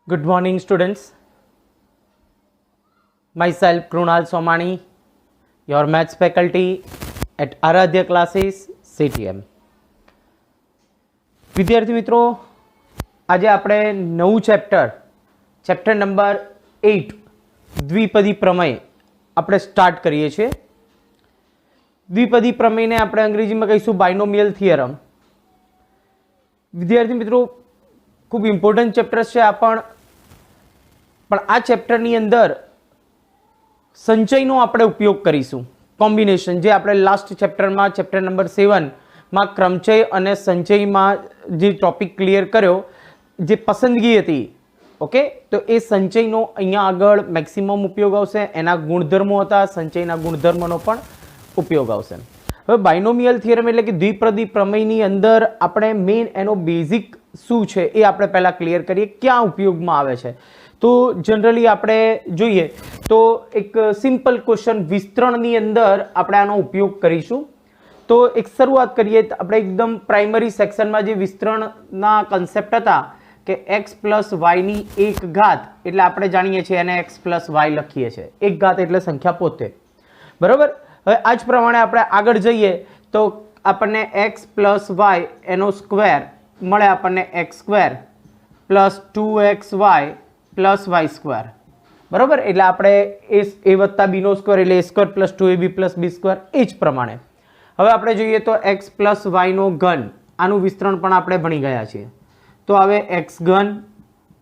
Good morning, students. Myself, Krunal Somani, your maths faculty at Aradhya Classes, CTM. વિદ્યાર્થી મિત્રો, આજે આપણે નવું ચેપ્ટર નંબર 8 દ્વિપદી પ્રમેય આપણે સ્ટાર્ટ કરીએ છીએ. દ્વિપદી પ્રમેયને આપણે અંગ્રેજીમાં કહીશું બાયનોમિયલ થિયરમ. વિદ્યાર્થી મિત્રો, ખૂબ ઇમ્પોર્ટન્ટ ચેપ્ટર છે આ પણ આ ચેપ્ટરની અંદર સંચયનો આપણે ઉપયોગ કરીશું. કોમ્બિનેશન જે આપણે લાસ્ટ ચેપ્ટરમાં ચેપ્ટર નંબર 7 માં ક્રમચય અને સંચયમાં જે ટોપિક ક્લિયર કર્યો, જે પસંદગી હતી, ઓકે, તો એ સંચયનો અહીંયા આગળ મેક્સિમમ ઉપયોગ આવશે. એના ગુણધર્મો હતા, સંચયના ગુણધર્મોનો પણ ઉપયોગ આવશે. હવે બાયનોમિયલ થિયરમ એટલે કે દ્વિપદી પ્રમેયની અંદર આપણે મેઇન એનો બેઝિક શું છે એ આપણે પહેલાં ક્લિયર કરીએ, ક્યાં ઉપયોગમાં આવે છે. તો જનરલી આપણે જોઈએ તો એક સિમ્પલ ક્વેશ્ચન વિસ્તરણની અંદર આપણે આનો ઉપયોગ કરીશું. તો એક શરૂઆત કરીએ આપણે એકદમ પ્રાઇમરી સેક્શનમાં જે વિસ્તરણના કન્સેપ્ટ હતા કે x પ્લસ વાયની એક ઘાત, એટલે આપણે જાણીએ છીએ એને x પ્લસ વાય લખીએ છીએ. એક ઘાત એટલે સંખ્યા પોતે, બરાબર. હવે આ જ પ્રમાણે આપણે આગળ જઈએ તો આપણને x પ્લસ વાય એનો સ્ક્વેર મળે, આપણને x square plus 2xy plus Y square, બરાબર. એટલે આપણે એ વત્તા બીનો સ્ક્વેર એટલે a square plus 2ab plus b square. એ જ પ્રમાણે હવે આપણે જોઈએ તો x પ્લસ વાયનો ઘન, આનું વિસ્તરણ પણ આપણે ભણી ગયા છીએ. તો હવે x ઘન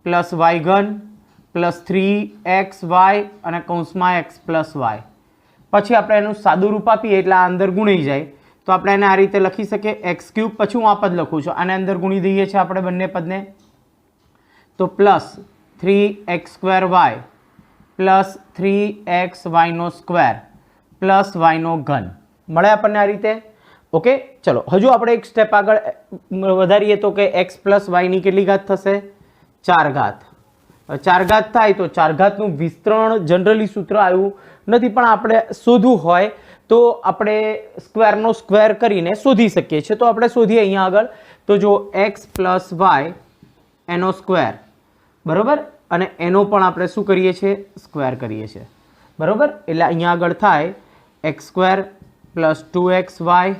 પ્લસ વાય ઘન પ્લસ 3xy અને કૌંસમાં x પ્લસ વાય. પછી આપણે એનું સાદું રૂપ આપીએ એટલે આ અંદર ગુણાઈ જાય, તો આપણે એને આ રીતે લખી શકીએ x ક્યુબ. પછી હું આ પદ લખું છું, આને અંદર ગુણી દઈએ છીએ આપણે બંને પદને, તો પ્લસ 3x² પ્લસ 3xy નો સ્ક્વેર પ્લસ વાયનો ઘન મળે આપણને આ રીતે. ઓકે, ચલો હજુ આપણે એક સ્ટેપ આગળ વધારીએ તો કે x પ્લસ વાયની કેટલી ઘાત થશે? 4 ઘાત. 4 ઘાત થાય તો 4 ઘાતનું વિસ્તરણ જનરલી સૂત્ર આવ્યું નથી, પણ આપણે શોધવું હોય તો આપણે સ્ક્વેરનો સ્ક્વેર કરીને શોધી શકીએ છીએ. તો આપણે શોધીએ અહીંયા આગળ. તો જો x પ્લસ વાય એનો સ્ક્વેર, બરાબર, અને એનો પણ આપણે શું કરીએ છીએ? સ્ક્વેર કરીએ છીએ, બરાબર. એટલે અહીંયા આગળ થાય x square plus 2xy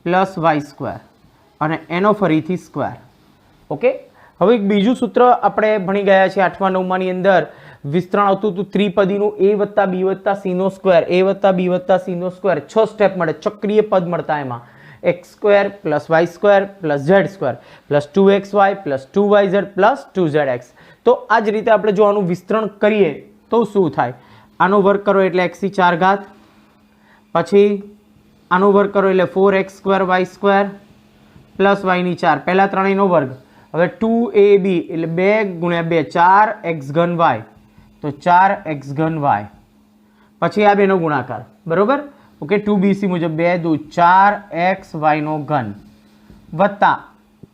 plus Y square અને એનો ફરીથી સ્ક્વેર. ઓકે, હવે એક બીજું સૂત્ર આપણે ભણી ગયા છે 8મા 9માની અંદર. વિસ્તરણ આવતું હતું ત્રિપદીનું a વત્તા b વત્તા c નો સ્ક્વેર, a વત્તા b વત્તા c નો સ્ક્વેર. 6 સ્ટેપ મળે, ચક્રીય પદ મળતા એમાં. x square plus Y square plus Z square plus 2xy plus 2yz plus 2zx. તો આ જ રીતે આપણે જો આનું વિસ્તરણ કરીએ તો શું થાય? આનો વર્ગ કરો એટલે x ની 4 ઘાત, પછી આનો વર્ગ કરો એટલે 4x² y સ્ક્વેર પ્લસ વાયની 4, પહેલા ત્રણેયનો વર્ગ. હવે 2ab એટલે 2 ગુણ્યા 2 4x ઘન y, તો 4x ઘન y. પછી આ બેનો ગુણાકાર, બરોબર. ઓકે, 2bc મુજબ 2 દુ 4xy નો ઘન વત્તા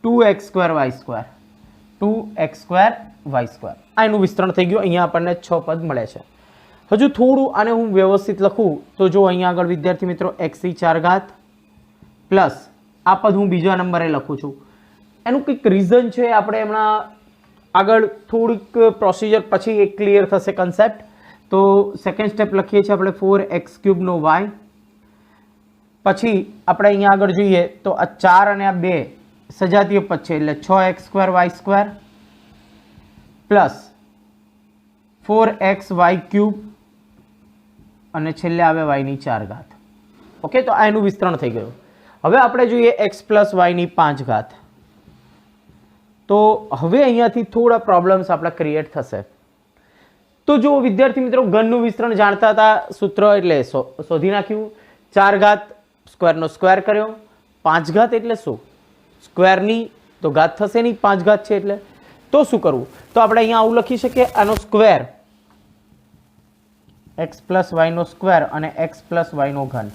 2x² y square 2x² y square. આ એનું વિસ્તરણ થઈ ગયું. અહીંયા આપણને 6 પદ મળે છે. હજુ થોડું આને હું વ્યવસ્થિત લખું તો જો અહીંયા આગળ વિદ્યાર્થી મિત્રો x ની 4 ઘાત પ્લસ આ પદ હું બીજા નંબરે લખું છું. એનું કંઈક રીઝન છે, આપણે હમણાં આગળ થોડીક પ્રોસિજર પછી એક ક્લિયર થશે કન્સેપ્ટ. તો સેકન્ડ સ્ટેપ લખીએ છીએ આપણે 4x³ નો y. પછી આપણે અહીંયા આગળ જોઈએ તો આ 4 અને આ 2 સજાતીય પદ છે એટલે 6x² y square plus 4xy³ અને છેલ્લે આવે y ની 4 ઘાત. ઓકે, તો આ એનું વિસ્તરણ થઈ ગયું. હવે આપણે જોઈએ x પ્લસ y ની 5 ઘાત. તો હવે અહીંયાથી થોડા પ્રોબ્લેમ્સ આપણા ક્રિએટ થશે. તો જો વિદ્યાર્થી મિત્રો ઘનનું વિસ્તરણ જાણતા હતા, સૂત્ર એટલે શોધી નાખ્યું. 4 ઘાત સ્ક્વેરનો સ્ક્વેર કર્યો. 5 ઘાત એટલે શું? સ્ક્વેરની તો ઘાત થશે નહીં, 5 ઘાત છે એટલે. તો શું કરવું? તો આપણે અહીંયા આવું લખી શકીએ, આનો સ્ક્વેર x પ્લસ વાય નો સ્ક્વેર અને x પ્લસ વાય નો ઘન.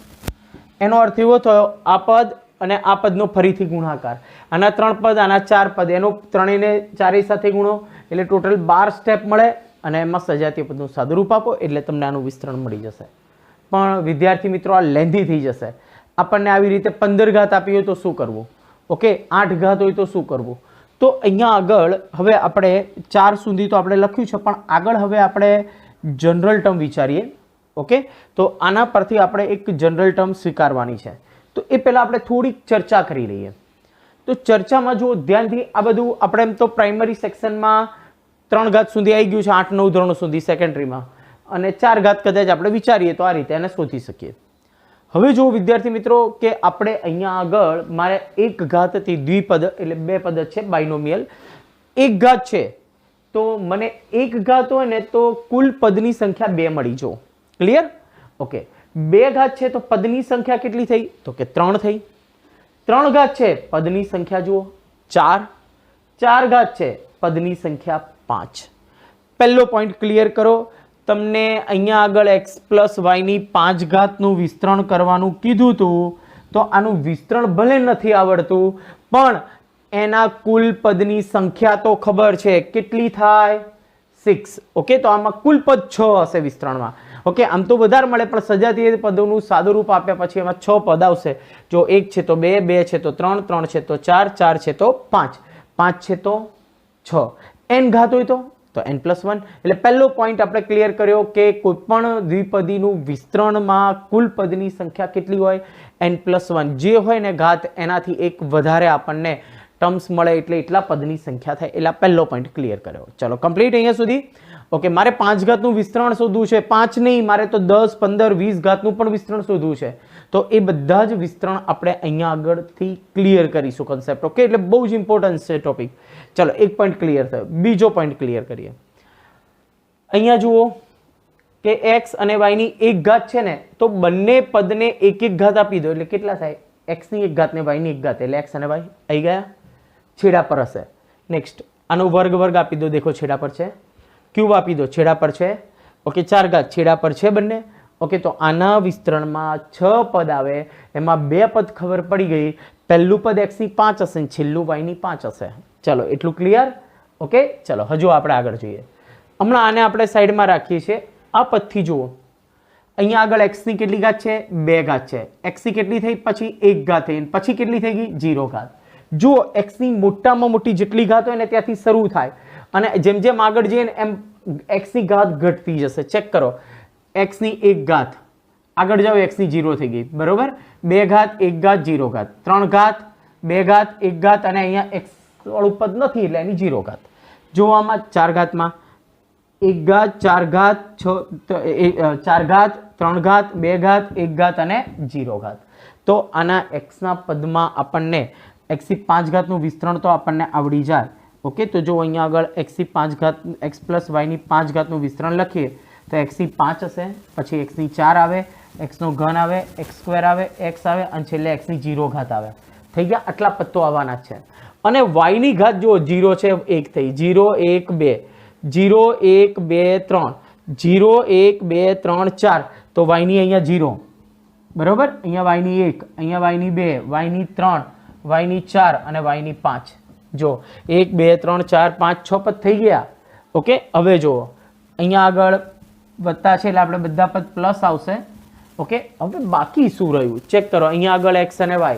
એનો અર્થ એવો થયો આ પદ અને આ પદનો ફરીથી ગુણાકાર. આના 3 પદ, આના 4 પદ, એનો ત્રણેયને ચારેય સાથે ગુણો એટલે ટોટલ 12 સ્ટેપ મળે અને એમાં સજાતીય પદનું સાદુરૂપ આપો એટલે તમને આનું વિસ્તરણ મળી જશે. પણ વિદ્યાર્થી મિત્રો આ લેન્ધી થઈ જશે. આપણને આવી રીતે 15 ઘાત આપી હોય તો શું કરવું? ઓકે, 8 ઘાત હોય તો શું કરવું? તો અહીંયા આગળ હવે આપણે 4 સુધી તો આપણે લખ્યું છે, પણ આગળ હવે આપણે જનરલ ટર્મ વિચારીએ. ઓકે, તો આના પરથી આપણે એક જનરલ ટર્મ સ્વીકારવાની છે. તો એ પહેલાં આપણે થોડીક ચર્ચા કરી લઈએ. તો ચર્ચામાં જો ધ્યાનથી આ બધું આપણે એમ તો પ્રાઇમરી સેક્શનમાં 3 ઘાત સુધી આવી ગયું છે, 8 9 ધોરણ સુધી સેકન્ડરીમાં, અને 4 ઘાત કદાચ આપણે વિચારીએ તો આ રીતે એને શોધી શકીએ. હવે જો વિદ્યાર્થી મિત્રો કે આપણે અહીંયા આગળ મારે 1 ઘાતથી દ્વિપદ એટલે 2 પદ છે બાયનોમિયલ, 1 ઘાત છે તો મને 1 ઘાત હોય ને તો કુલ પદની સંખ્યા 2 મળી. જો ક્લિયર? ઓકે, 2 ઘાત છે તો પદની સંખ્યા કેટલી થઈ? તો કે 3 થઈ. 3 ઘાત છે પદની સંખ્યા જુઓ 4. 4 ઘાત છે પદની સંખ્યા 5. પહેલો પોઈન્ટ ક્લિયર કરો. તમને અહીંયા આગળ x પ્લસ વાયની 5 ઘાતનું વિસ્તરણ કરવાનું કીધું હતું, તો આનું વિસ્તરણ ભલે નથી આવડતું પણ એના કુલ પદની સંખ્યા તો ખબર છે. કેટલી થાય? 6. ઓકે, તો આમાં કુલ પદ 6 હશે વિસ્તરણમાં. ઓકે, આમ તો વધારે મળે પણ સજાતીય પદોનું સાદું રૂપ આપ્યા પછી એમાં 6 પદ આવશે. જો 1 છે તો 2, 2 છે તો 3, 3 છે તો 4, 4 છે તો 5, 5 છે તો 6. n ઘાત હોય તો n+1. એટલે પહેલો પોઈન્ટ આપણે ક્લિયર કર્યો કે કોઈ પણ દ્વિપદીનું વિસ્તરણમાં કુલ પદની સંખ્યા કેટલી હોય? n+1. જે હોય ને ઘાત એનાથી એક વધારે આપણને ટર્મ્સ મળે એટલે એટલા પદની સંખ્યા થાય. એટલે પહેલો પોઈન્ટ ક્લિયર કર્યો. ચલો કમ્પ્લીટ અહીંયા સુધી. ઓકે, મારે 5 ઘાતનું વિસ્તરણ શોધવું છે. 5 નહીં, મારે તો 10, 15, 20 ઘાતનું પણ વિસ્તરણ શોધવું છે. તો એ બધા જ વિસ્તરણ આપણે અહીંયા આગળથી ક્લિયર કરીશું કન્સેપ્ટ. ઓકે, એટલે બહુ જ ઇમ્પોર્ટન્ટ છે ટોપિક. ચલો, એક પોઈન્ટ ક્લિયર થયો. બીજો પોઈન્ટ ક્લિયર કરીએ. અહીંયા જુઓ કે x અને y ની 1 ઘાત છે ને, તો બંને પદને 1 ઘાત આપી દો એટલે કેટલા થાય? x ની 1 ઘાત ને y ની 1 ઘાત, એટલે x અને y આવી ગયા. છેડા પર હશે. નેક્સ્ટ આનો વર્ગ આપી દો. દેખો છેડા પર છે. ક્યુબ આપી દો, છેડા પર છે. ઓકે, 4 ઘાત છેડા પર છે બંને. ઓકે, તો આના વિસ્તરણમાં 6 પદ આવે, એમાં 2 પદ ખબર પડી ગઈ. પહેલું પદ x ની 5 હશે, છેલ્લું y ની 5 હશે. ચલો, એટલું ક્લિયર? ઓકે, ચલો હજુ આપણે આગળ જોઈએ. હમણાં આને આપણે સાઈડમાં રાખીએ છીએ. આ પદથી જુઓ, અહીંયા આગળ x ની કેટલી ઘાત છે? 2 ઘાત છે. x ની કેટલી થઈ? પછી 1 ઘાત થઈ, પછી કેટલી થઈ ગઈ? 0 ઘાત. જુઓ, x ની મોટામાં મોટી જેટલી ઘાત હોય ને ત્યાંથી શરૂ થાય, અને જેમ જેમ આગળ જઈએ ને એમ x ની ઘાત ઘટતી જશે. ચેક કરો, x ની 1 ઘાત, આગળ જાઓ x ની 0 થઈ ગઈ. બરોબર? 2 ઘાત 1 ઘાત 0 ઘાત, 3 ઘાત 2 ઘાત 1 ઘાત, અને અહીંયા x વાળું પદ નથી એટલે એની 0 ઘાત. જો આમાં 4 ઘાતમાં 1 ઘાત 4 ઘાત 4 ઘાત 3 ઘાત 2 ઘાત 1 ઘાત અને 0 ઘાત. તો આના x ના પદમાં આપણને x ની 5 ઘાતનું વિસ્તરણ તો આપણને આવડી જાય. ઓકે, તો જો અહીંયા આગળ x ની 5 ઘાત, x પ્લસ y ની 5 ઘાતનું વિસ્તરણ લખીએ તો x ની 5 હશે, પછી x ની 4 આવે, x નો ઘન આવે, x² આવે, x આવે, અને છેલ્લે x ની 0 ઘાત આવે. થઈ ગયા. આટલા પદ તો આવવાના જ છે. અને y ની ઘાત જો 0 છે 1 થઈ, 0 1 2, 0 1 2 3, 0 1 2 3 4, તો y ની અહીંયા 0. બરોબર? અહીંયા y ની 1, અહીંયા y ની 2, y ની 3, y ની 4 અને y ની 5. જો 1 2 3 4 5 6 પદ થઈ ગયા. ઓકે, હવે જુઓ અહીંયા આગળ વત્તા છે એટલે આપણે બધા પદ પ્લસ આવશે. ઓકે, હવે બાકી શું રહ્યું? ચેક કરો. અહીંયા આગળ x અને y.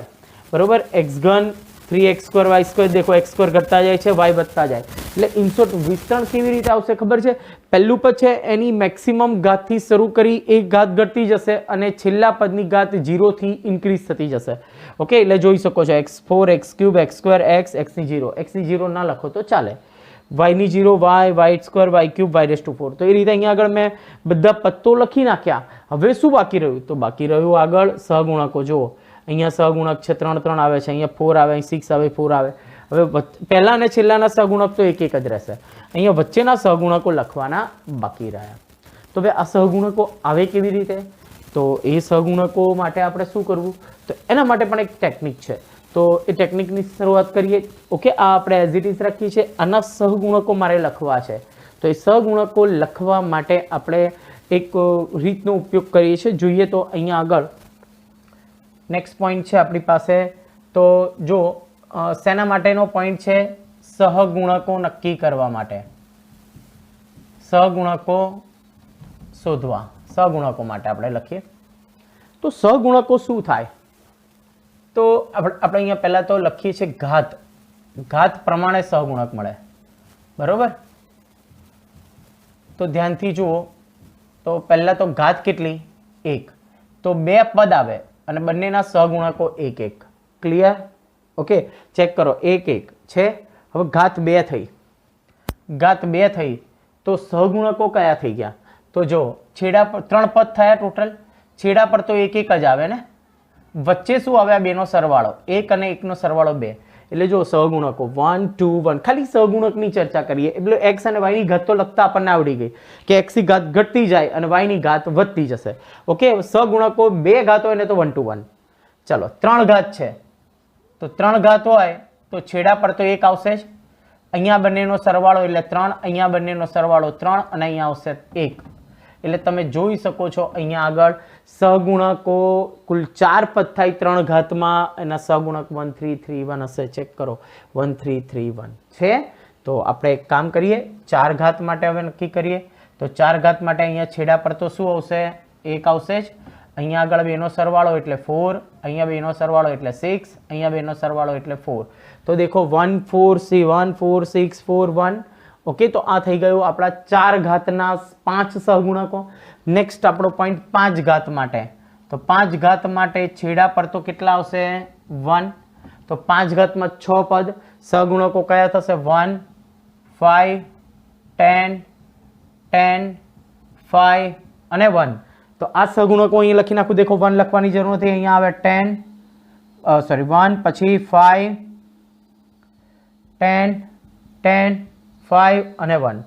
બરોબર? x ઘન 3x² y². દેખો x² ઘટતા જાય છે, y વધતા જાય. એટલે ઇનશોર્ટ વિસ્તરણ કેવી રીતે આવશે ખબર છે? પહેલું પદ છે એની મેક્સિમમ ઘાતથી શરૂ કરી 1 ઘાત ઘટતી જશે, અને છેલ્લા પદની ઘાત 0 થી ઇન્ક્રીઝ થતી જશે. ઓકે, એટલે જોઈ શકો છો x4 x³ x² x, x ની 0. x ની 0 ના લખો તો ચાલે. y ની 0 y, y² y³ y4. તો એ રીતે અહીંયા આગળ મેં બધા પદ તો લખી નાખ્યા. હવે શું બાકી રહ્યું? તો બાકી રહ્યું આગળ સહગુણકો. જુઓ, અહીંયા સહગુણક છે 3 3 આવે છે, અહીંયા 4 આવે, અહીં 6 આવે, 4 આવે. હવે પહેલા અને છેલ્લાના સહગુણક તો એક જ રહેશે. અહીંયા વચ્ચેના સહગુણકો લખવાના બાકી રહ્યા. તો હવે આ સહગુણકો આવે કેવી રીતે? તો એ સહગુણકો માટે આપણે શું કરવું? તો એના માટે પણ એક ટેકનિક છે. તો એ ટેકનિકની શરૂઆત કરીએ. ઓકે, આ આપણે એઝ ઇટ ઇઝ રાખીએ છીએ. આના સહગુણકો મારે લખવા છે. તો એ સહગુણકો લખવા માટે આપણે એક રીતનો ઉપયોગ કરીએ છીએ. જોઈએ તો અહીંયા આગળ નેક્સ્ટ પોઈન્ટ છે આપણી પાસે. તો જો શેના માટેનો પોઈન્ટ છે? સહગુણકો નક્કી કરવા માટે, સહગુણકો શોધવા. સહગુણકો માટે આપણે લખીએ. તો સહગુણકો શું થાય? તો આપણે અહીંયા પહેલા તો લખીએ છીએ ઘાત. ઘાત પ્રમાણે સહગુણક મળે, બરોબર. તો ધ્યાનથી જુઓ, તો પહેલા તો ઘાત કેટલી 1, તો 2 પદ આવે અને બંનેના સહગુણકો 1 1. ક્લિયર? ઓકે, ચેક કરો 1 1 છે. હવે ઘાત 2 થઈ, ઘાત 2 થઈ તો સહગુણકો કયા થઈ ગયા? તો જો છેડા પર 3 પદ થયા ટોટલ, છેડા પર તો 1 1 જ આવે ને, વચ્ચે શું આવે? આ બેનો સરવાળો 1 અને 1 નો સરવાળો 2. એટલે જો સહગુણકો 1 2 1, ખાલી સહગુણકની ચર્ચા કરીએ એટલે x અને y ની ઘાત તો લખતા આપણને આવડી ગઈ કે x ની ઘાત ઘટતી જાય અને y ની ઘાત વધતી જશે. ઓકે, સહગુણકો 2 ઘાત હોય ને તો 1 to 1. ચલો 3 ઘાત છે તો 3 ઘાત હોય તો છેડા પર તો 1 આવશે જ, અહીંયા બંનેનો સરવાળો એટલે 3, અહીંયા બંનેનો સરવાળો 3 અને અહીંયા આવશે 1. એટલે તમે જોઈ શકો છો અહીંયા આગળ સહગુણકો કુલ 4 પદ થાય 3 ઘાતમાં, એના સહગુણક 1 3 3 1 હશે. ચેક કરો 1 3 3 1 છે. તો આપણે એક કામ કરીએ, 4 ઘાત માટે હવે નક્કી કરીએ. તો 4 ઘાત માટે અહીંયા છેડા પર તો શું આવશે? 1 આવશે જ. અહીંયા આગળ બેનો સરવાળો એટલે 4, અહીંયા બેનો સરવાળો એટલે 6, અહીંયા બેનો સરવાળો એટલે 4. તો દેખો 1 4 6 1 4 6 4 1. ઓકે, તો આ થઈ ગયું આપણા 4 ઘાતના 5 સહગુણકો. નેક્સ્ટ આપણો પોઈન્ટ 5 ઘાત માટે. તો 5 ઘાત માટે છેડા પર તો કેટલા આવશે? 1. તો 5 ઘાતમાં 6 પદ, સહગુણકો કયા થશે? 1 5 10 10 5 અને 1. તો આ સહગુણકો અહીં લખી નાખું. દેખો 1 લખવાની જરૂર નથી, અહીંયા આવે 1 પછી 5 10 10 5 અને 1.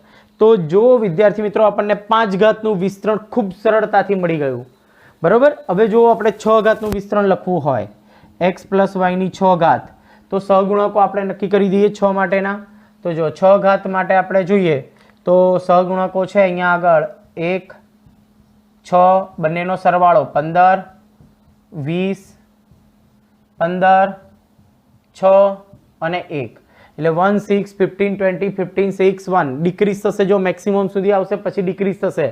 તો જો વિદ્યાર્થી મિત્રો આપણને 5 ઘાતનું વિસ્તરણ ખૂબ સરળતાથી મળી ગયું, બરોબર. હવે જો આપણે 6 ઘાતનું વિસ્તરણ લખવું હોય, x + y ની 6 ઘાત, તો સહગુણકો આપણે નક્કી કરી દઈએ 6 માટેના. તો જો 6 ઘાત માટે આપણે જોઈએ તો સહગુણકો છે અહીંયા આગળ 1 6, બંનેનો સરવાળો 15 20 15 6 અને 1. એટલે 1 6 15 20 15 6 1 ડિક્રીઝ થશે. જો મેક્સિમમ સુધી આવશે પછી ડિક્રીઝ થશે.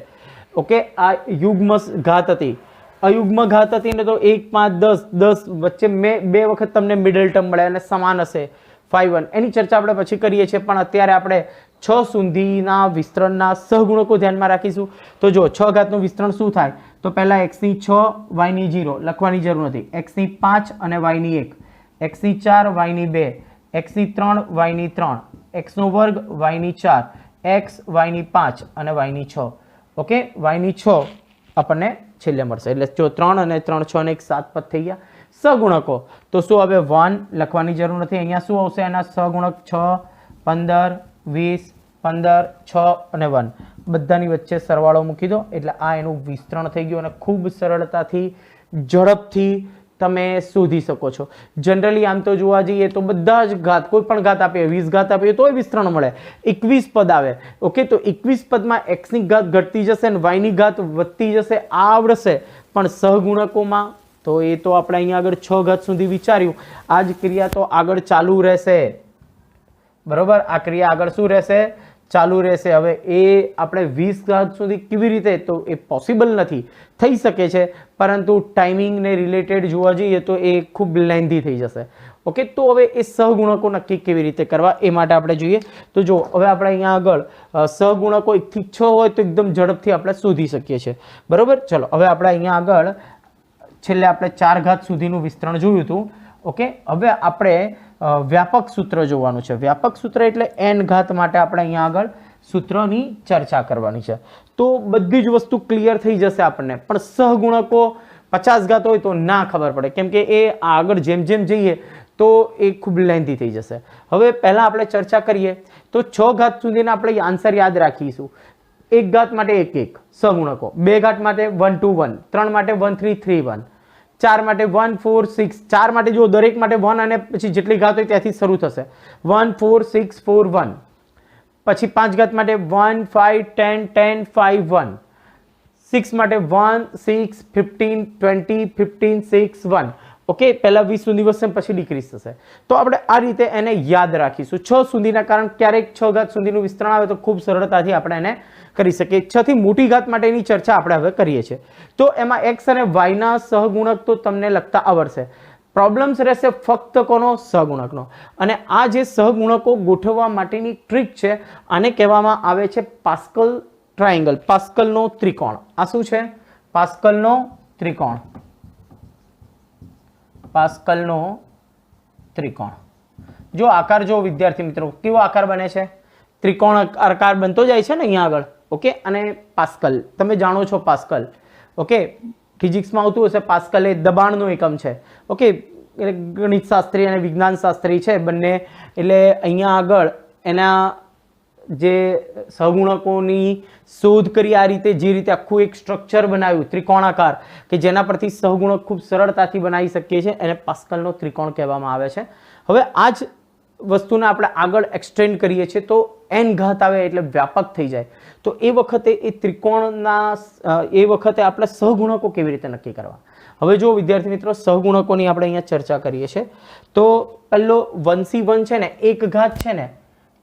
ઓકે, આ યુગ્મ ઘાત હતી. અયુગ્મ ઘાત હતી ને તો 1 5 10 10 વચ્ચે મેં 2 વખત તમને મિડલ ટર્મ મળે અને સમાન હશે 5 1. એની ચર્ચા આપણે પછી કરીએ છીએ, પણ અત્યારે આપણે 6 સુધીના વિસ્તરણના સહગુણકો ધ્યાનમાં રાખીશું. તો જો 6 ઘાતનું વિસ્તરણ શું થાય? તો પહેલા x ની 6 y ની 0 લખવાની જરૂર નથી, x ની 5 અને y ની 1, x ની 4 y ની 2, x ની 3 y ની 3, x નો વર્ગ y ની 4, x y ની 5 અને y ની 6. ઓકે, y ની 6 આપણને છેલ્લે મળશે. એટલે જો 3 અને 3 6 ને 1 7 પદ થઈ ગયા સહગુણકો. તો શું હવે 1 લખવાની જરૂર નથી, અહીંયા શું આવશે? એના સહગુણક 6 15 20 15 6 અને 1. બધાની વચ્ચે સરવાળો મૂકી દો એટલે આ એનું વિસ્તરણ થઈ ગયું અને ખૂબ સરળતાથી ઝડપથી તમે શોધી શકો છો. જનરલી આમ તો જોવા જઈએ તો બધા જ ઘાત, કોઈ પણ ઘાત આપીએ 20 ઘાત આપીએ તોય વિસ્તરણ મળે. 21 પદ આવે. ઓકે, તો 21 પદમાં x ની ઘાત ઘટતી જશે અને y ની ઘાત વધતી જશે, આ આવડશે. પણ સહગુણકોમાં તો એ તો આપણે અહીંયા આગળ 6 ઘાત સુધી વિચાર્યું. આ જ ક્રિયા તો આગળ ચાલુ રહેશે, બરોબર. આ ક્રિયા આગળ શું રહેશે? ચાલુ રહેશે. હવે એ આપણે 20 ઘાત સુધી કેવી રીતે? તો એ પોસિબલ નથી, થઈ શકે છે પરંતુ ટાઈમિંગને રિલેટેડ જોવા જઈએ તો એ ખૂબ લેન્ધી થઈ જશે. ઓકે, તો હવે એ સહગુણકો નક્કી કેવી રીતે કરવા એ માટે આપણે જોઈએ. તો જો હવે આપણે અહીંયા આગળ સહગુણકો 1 થી 6 હોય તો એકદમ ઝડપથી આપણે શોધી શકીએ છીએ, બરોબર. ચલો હવે આપણે અહીંયા આગળ છેલ્લે આપણે 4 ઘાત સુધીનું વિસ્તરણ જોયું હતું. ઓકે, હવે આપણે વ્યાપક સૂત્ર જોવાનું છે. વ્યાપક સૂત્ર એટલે n ઘાત માટે આપણે અહીંયા આગળ સૂત્રની ચર્ચા કરવાની છે. તો બધી જ વસ્તુ ક્લિયર થઈ જશે આપણને, પણ સહગુણકો 50 ઘાત હોય તો ના ખબર પડે, કેમ કે એ આગળ જેમ જેમ જઈએ તો એ ખૂબ લેન્ધી થઈ જશે. હવે પહેલા આપણે ચર્ચા કરીએ તો 6 ઘાત સુધીના આપણે આન્સર યાદ રાખીશું. 1 ઘાત માટે 1 1 સહગુણકો, 2 ઘાત માટે 1 2 1, 3 માટે 1 3 3 1, 4 માટે 1 4 6, 4 માટે જો દરેક માટે 1 અને પછી જેટલી ઘાત હોય ત્યાંથી શરૂ થશે 1 4 6 4 1. પછી 5 ઘાત માટે 1 5 10 10 5 1, 6 માટે 1 6 15 20 15 6 1. ઓકે, પહેલા 20 સુધી વધશે પછી ડિક્રીઝ થશે. તો આપણે આ રીતે એને યાદ રાખીશું 6 સુધીના, કારણ ક્યારેક 6 ઘાત સુધીનું વિસ્તરણ આવે તો ખૂબ સરળતાથી આપણે એને કરી શકીએ. 6 થી મોટી ઘાત માટેની ચર્ચા આપણે હવે કરીએ છીએ. તો એમાં x અને y ના સહગુણક તો તમને લખતા આવડશે. પ્રોબ્લેમ્સ રહેશે ફક્ત કોનો? સહગુણકનો. અને આ જે સહગુણકો ગોઠવવા માટેની ટ્રીક છે આને કહેવામાં આવે છે પાસ્કલ ટ્રાયેંગલ, પાસ્કલનો ત્રિકોણ. આ શું છે? પાસ્કલનો ત્રિકોણ. પાસ્કલનો ત્રિકોણ. જો આકાર જો વિદ્યાર્થી મિત્રો કેવો આકાર બને છે? ત્રિકોણ આકાર બનતો જાય છે ને અહીંયા આગળ. ઓકે, અને પાસ્કલ તમે જાણો છો પાસ્કલ. ઓકે, ફિઝિક્સમાં આવતું હશે પાસ્કલ એ દબાણનો એકમ છે. ઓકે, એટલે ગણિત શાસ્ત્રી અને વિજ્ઞાન શાસ્ત્રી છે બંને. એટલે અહીંયા આગળ એના જે સહગુણકોની શોધ કરી આ રીતે, જે રીતે આખું એક સ્ટ્રક્ચર બનાવ્યું ત્રિકોણાકાર કે જેના પરથી સહગુણક ખૂબ સરળતાથી બનાવી શકીએ છીએ, એને પાસ્કલનો ત્રિકોણ કહેવામાં આવે છે. હવે આ જ વસ્તુને આપણે આગળ એક્સટેન્ડ કરીએ છીએ તો n ઘાત આવે એટલે વ્યાપક થઈ જાય. તો એ વખતે એ ત્રિકોણના એ વખતે આપણે સહગુણકો કેવી રીતે નક્કી કરવા? હવે જો વિદ્યાર્થી મિત્રો સહગુણકોની આપણે અહીંયા ચર્ચા કરીએ છીએ તો પહેલો 1c1 છે ને, એક ઘાત છે ને,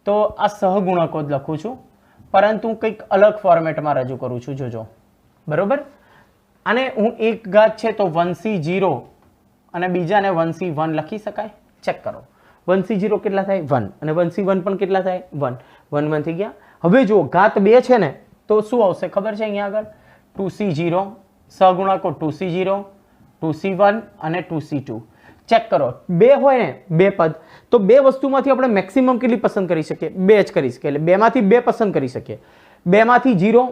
તો આ સહગુણકો જ લખું છું, પરંતુ કંઈક અલગ ફોર્મેટમાં રજૂ કરું છું. જોજો બરોબર. આને હું એક ઘાત છે તો 1c0 અને બીજાને 1c1 લખી શકાય. ચેક કરો 1c0 કેટલા થાય? 1. અને 1c1 પણ કેટલા થાય? 1. 1 1 થઈ ગયા. હવે જો ઘાત 2 છે ને તો શું આવશે ખબર છે? અહીંયા આગળ 2c0, સહગુણકો 2c0, 2c1 અને 2c2. ચેક કરો 2 હોય ને, 2 પદ, તો 2 વસ્તુમાંથી આપણે મેક્સિમમ કેટલી પસંદ કરી શકીએ? 2 જ કરી શકીએ. એટલે 2 માંથી 2 પસંદ કરી શકીએ, 2 માંથી 0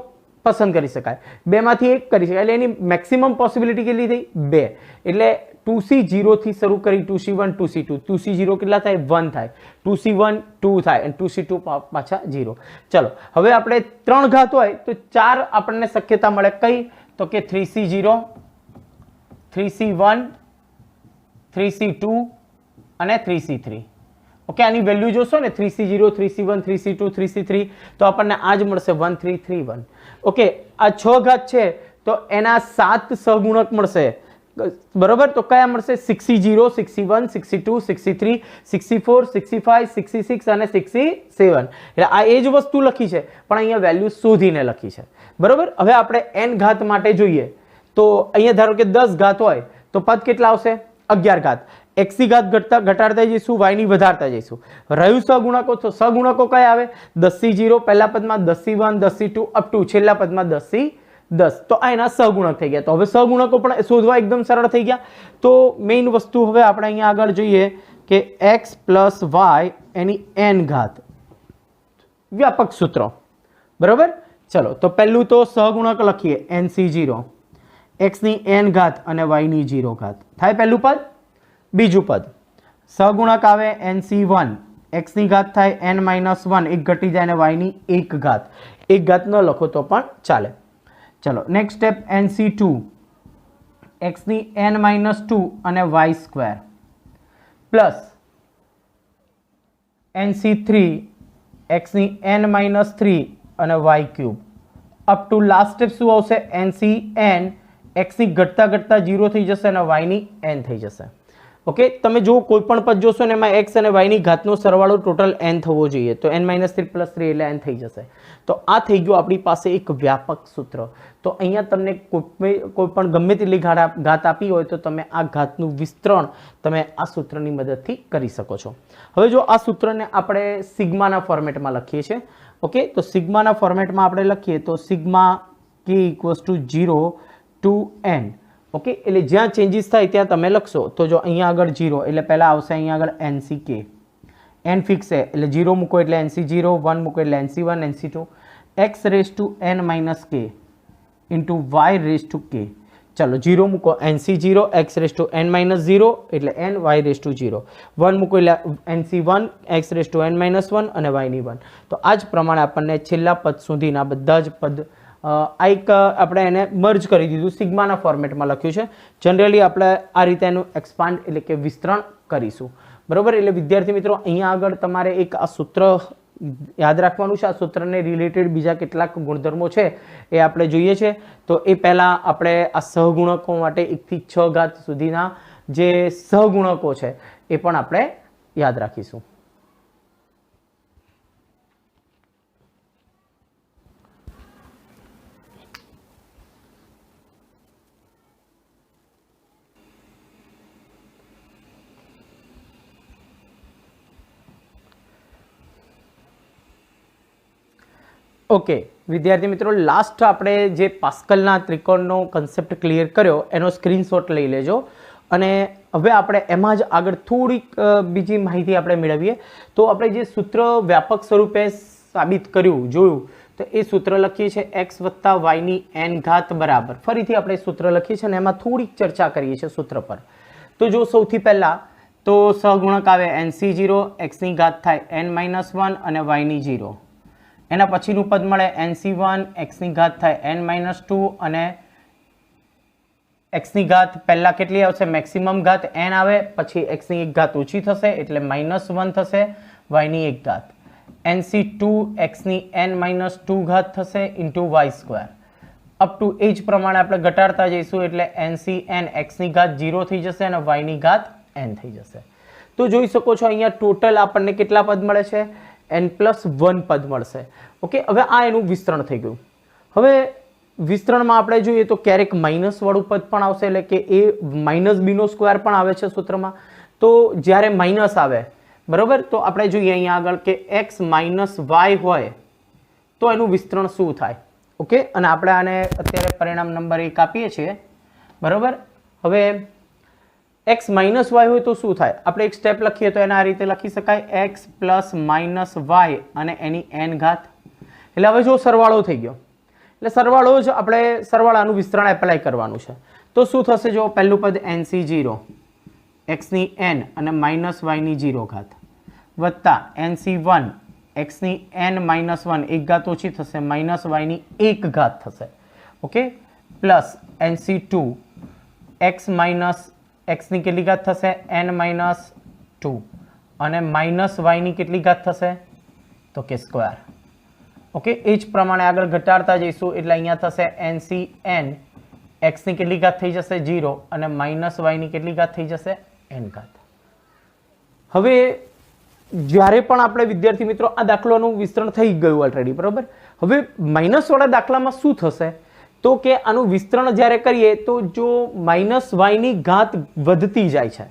પસંદ કરી શકાય, 2 માંથી 1 કરી શકાય. એટલે એની મેક્સિમમ પોસિબિલિટી કેટલી થઈ? 2. એટલે 2c0 થી શરૂ કરી 2c1, 2c2. 2c0 કેટલા થાય? 1 થાય. 2c1 2 થાય અને 2c2 પાછા 0. ચલો હવે આપણે 3 ઘાત હોય તો 4 આપણને શક્યતા મળે. કઈ? તો કે 3c0, 3c1, 3c2 અને 3c3. ઓકે, આની વેલ્યુ જોશો ને 3c0, 3c1, 3c2, 3c3 તો આપણને આ જ મળશે 1 3 3 1. ઓકે, આ 6 ઘાત છે તો એના 7 સહગુણક મળશે. બરોબર, તો કયા મળશે? 6c0, 6c1, 6c2, 6c3, 6c4, 6c5, 6c6 અને 6c7. એટલે આ એ જ વસ્તુ લખી છે પણ અહીંયા વેલ્યુ શોધીને લખી છે. બરોબર. હવે આપણે n ઘાત માટે જોઈએ તો અહીંયા ધારો કે 10 ઘાત હોય તો પદ કેટલા આવશે? 11 ઘાત. x ની ઘાત ઘટાડતા જઈશું, y ની વધારતા જઈશું. રહ્યું સહગુણકો, તો સહગુણકો કયા આવે? 10c0 પહેલા પદમાં, 10c1, 10c2 અપ ટુ છેલ્લા પદમાં 10c10. તો આ એના સહગુણક થઈ ગયા. તો હવે સહગુણકો પણ શોધવા એકદમ સરળ થઈ ગયા. તો મેઇન વસ્તુ હવે આપણે અહીંયા આગળ જોઈએ કે x પ્લસ y એની n ઘાત, વ્યાપક સૂત્રો. બરોબર. ચલો તો પહેલું તો સહગુણક લખીએ nc0, x ની n ઘાત અને y ની 0 ઘાત થાય પહેલું પદ. બીજું પદ સહગુણક આવે nc1, x ની ઘાત થાય n - 1, એક ઘટી જાય અને y ની 1 ઘાત. 1 ઘાત ન લખો તો પણ ચાલે. ચલો નેક્સ્ટ સ્ટેપ nc2, x ની n - 2 અને y square plus nc3, x ની n - 3 અને y cube up to last step શું આવશે? ncn, x ની ઘટતા ઘટતા 0 થઈ જશે અને y ની n થઈ જશે. ઓકે, તમે જો કોઈ પણ પદ જોશો ને એમાં x અને y ની ઘાતનો સરવાળો ટોટલ n થવો જોઈએ. તો n - 3 + 3 એટલે n થઈ જશે. તો આ થઈ ગયું આપણી પાસે એક વ્યાપક સૂત્ર. તો અહીંયા તમને કોઈ પણ ગમે તેટલી ઘાત આપી હોય તો તમે આ ઘાતનું વિસ્તરણ તમે આ સૂત્રની મદદથી કરી શકો છો. હવે જો આ સૂત્રને આપણે સિગ્માના ફોર્મેટમાં લખીએ છીએ. ઓકે, તો સિગ્માના ફોર્મેટમાં આપણે લખીએ તો sigma k = 0 to n. Okay, એટલે જ્યાં ચેન્જીસ થાય ત્યાં તમે લખશો. તો જો અહીંયા આગળ 0 એટલે પહેલા આવશે અહીંયા આગળ nck, n ફિક્સ છે એટલે 0 મૂકો એટલે nc0, 1 મૂકો એટલે nc1, nc2, x⁻n - k into y⁻k. ચલો 0 મૂકો nc0, x⁻n - 0 એટલે n, y⁻0, 1 મૂકો એટલે nc1, x⁻n - 1 અને y ની 1. તો આ જ પ્રમાણે આપણને છેલ્લા પદ સુધીના બધા જ પદ આ એક આપણે એને મર્જ કરી દીધું, સિગ્માના ફોર્મેટમાં લખ્યું છે. જનરલી આપણે આ રીતે એનું એક્સપાન્ડ એટલે કે વિસ્તરણ કરીશું. બરોબર. એટલે વિદ્યાર્થી મિત્રો અહીંયા આગળ તમારે એક આ સૂત્ર યાદ રાખવાનું છે. આ સૂત્રને રિલેટેડ બીજા કેટલાક ગુણધર્મો છે એ આપણે જોઈએ છે. તો એ પહેલાં આપણે આ સહગુણકો માટે 1 થી 6 ઘાત સુધીના જે સહગુણકો છે એ પણ આપણે યાદ રાખીશું. ઓકે વિદ્યાર્થી મિત્રો, લાસ્ટ આપણે જે પાસ્કલના ત્રિકોણનો કન્સેપ્ટ ક્લિયર કર્યો એનો સ્ક્રીનશોટ લઈ લેજો અને હવે આપણે એમાં જ આગળ થોડીક બીજી માહિતી આપણે મેળવીએ. તો આપણે જે સૂત્ર વ્યાપક સ્વરૂપે સાબિત કર્યું જોયું તો એ સૂત્ર લખીએ છીએ x + y ની n ઘાત બરાબર. ફરીથી આપણે સૂત્ર લખીએ છીએ અને એમાં થોડીક ચર્ચા કરીએ છીએ સૂત્ર પર. તો જો સૌથી પહેલાં તો સહગુણક આવે nc0, x ની ઘાત થાય n-1 અને y ની 0. એના પછીનું પદ મળે nc1, x ની ઘાત થાય n-2 અને x ની ઘાત પહેલા કેટલી આવશે? મેક્સિમમ ઘાત n આવે, પછી x ની એક ઘાત ઓછી થશે એટલે -1 થશે, y ની એક ઘાત. nc2 x ની n-2 ઘાત થશે ઇન્ટુ y². અપ ટુ એ જ પ્રમાણે આપણે ઘટાડતા જઈશું એટલે ncn x ની ઘાત 0 થઈ જશે અને y ની ઘાત n થઈ જશે. તો જોઈ શકો છો અહીંયા ટોટલ આપણને કેટલા પદ મળે છે? n+1 પદ મળશે. ઓકે, હવે આ એનું વિસ્તરણ થઈ ગયું. હવે વિસ્તરણમાં આપણે જોઈએ તો ક્યારેક માઇનસ વાળું પદ પણ આવશે, એટલે કે એ -b² પણ આવે છે સૂત્રમાં. તો જ્યારે માઇનસ આવે બરોબર, તો આપણે જોઈએ અહીંયા આગળ કે x - y હોય તો એનું વિસ્તરણ શું થાય. ઓકે, અને આપણે આને અત્યારે પરિણામ નંબર 1 આપીએ છીએ બરોબર. હવે x - y હોય તો શું થાય? આપણે એક સ્ટેપ લખીએ તો એને આ રીતે લખી શકાય, x + y અને એની n ઘાત. એટલે હવે જો સરવાળો થઈ ગયો એટલે સરવાળો જ આપણે સરવાળાનું વિસ્તરણ એપ્લાય કરવાનું છે. તો શું થશે? જો પહેલું પદ nc0 x ની n અને -y ની 0 ઘાત વત્તા nc1 x ની n-1 એક ઘાત ઓછી થશે, -y ની 1 ઘાત થશે. ઓકે, પ્લસ nc2 x ની કેટલી ઘાત થશે? n-2 અને -y ની કેટલી ઘાત થશે? તો કે સ્ક્વેર. ઓકે, એ જ પ્રમાણે આગળ ઘટાડતા જઈશું એટલે અહીંયા થશે ncn x ની કેટલી ઘાત થઈ જશે? 0 અને -y ની કેટલી ઘાત થઈ જશે? n ઘાત. હવે જ્યારે પણ આપણે વિદ્યાર્થી મિત્રો આ દાખલાનું વિસ્તરણ થઈ ગયું ઓલરેડી બરોબર. હવે માઇનસ વાળા દાખલામાં શું થશે? તો કે આનું વિસ્તરણ જ્યારે કરીએ તો જો -y ની ઘાત વધતી જાય છે,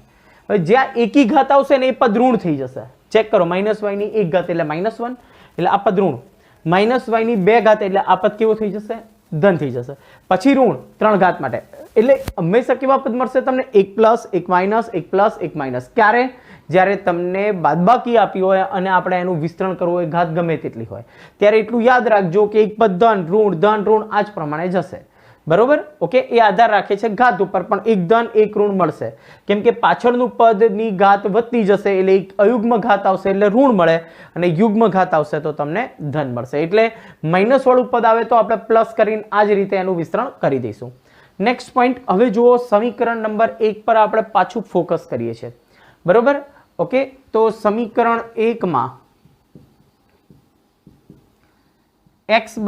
હવે જ્યાં એકી ઘાત આવશે ને એ પદ ઋણ થઈ જશે. ચેક કરો, -y ની 1 ઘાત એટલે -1 એટલે આ પદ ઋણ, -y ની 2 ઘાત એટલે આ પદ કેવો થઈ જશે? ધન થઈ જશે. પછી ઋણ 3 ઘાત માટે એટલે હંમેશા કેવા પદ મળશે તમને? 1+, 1-, 1+, 1-. ક્યારે? જ્યારે તમને બાદબાકી આપી હોય અને આપણે એનું વિસ્તરણ કરવું હોય, ઘાત ગમે તેટલી હોય, ત્યારે એટલું યાદ રાખજો કે એક પદ ધન ઋણ આ જ પ્રમાણે જશે બરોબર. ઓકે, એ આધાર રાખે છે ઘાત ઉપર, પણ એક ધન એક ઋણ મળશે કેમ કે પાછળનું પદની ઘાત વધતી જશે એટલે એક અયુગ્મ ઘાત આવશે એટલે ઋણ મળે અને યુગ્મ ઘાત આવશે તો તમને ધન મળશે. એટલે માઇનસ વાળું પદ આવે તો આપણે પ્લસ કરીને આ જ રીતે એનું વિસ્તરણ કરી દઈશું. નેક્સ્ટ પોઈન્ટ, હવે જુઓ સમીકરણ નંબર 1 પર આપણે પાછું ફોકસ કરીએ છીએ બરોબર. ઓકે, તો સમીકરણ 1 માં x =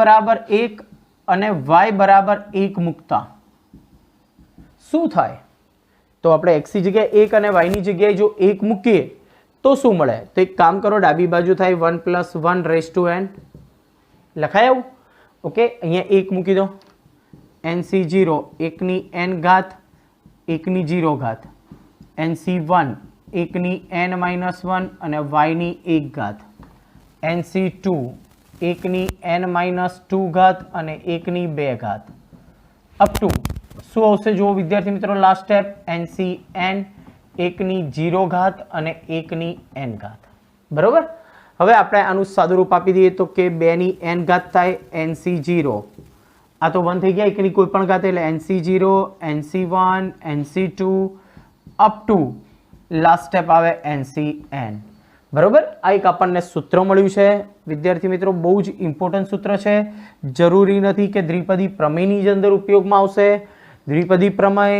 1 અને y = 1 મૂકતા શું થાય? તો આપણે x ની જગ્યાએ 1 અને y ની જગ્યાએ જો 1 મૂકીએ તો શું મળે? તો એક કામ કરો, ડાબી બાજુ થાય 1 + 1n લખાય આવું. ઓકે, અહીંયા 1 મૂકી દો, nc0 1 ની n ઘાત 1 ની 0 ઘાત, nc1 1 ની n-1 અને y ની 1 ઘાત, nc2 1 ની n-2 ઘાત અને 1 ની 2 ઘાત. અપ ટુ શું આવશે? જુઓ વિદ્યાર્થી મિત્રો, લાસ્ટ સ્ટેપ ncn 1 ની 0 ઘાત અને 1 ની n ઘાત બરોબર. હવે આપણે આનું સાદું રૂપ આપી દઈએ તો કે 2 ની n ઘાત થાય nc0, આ તો 1 થઈ ગયા, 1 ની કોઈ પણ ઘાત એટલે nc0, nc1, nc2 up to last step આવે ncn બરોબર. આ એક આપણને સૂત્ર મળ્યું છે વિદ્યાર્થી મિત્રો, બહુ જ ઇમ્પોર્ટન્ટ સૂત્ર છે. જરૂરી નથી કે દ્વિપદી પ્રમેયની જ અંદર ઉપયોગમાં આવશે. દ્વિપદી પ્રમેય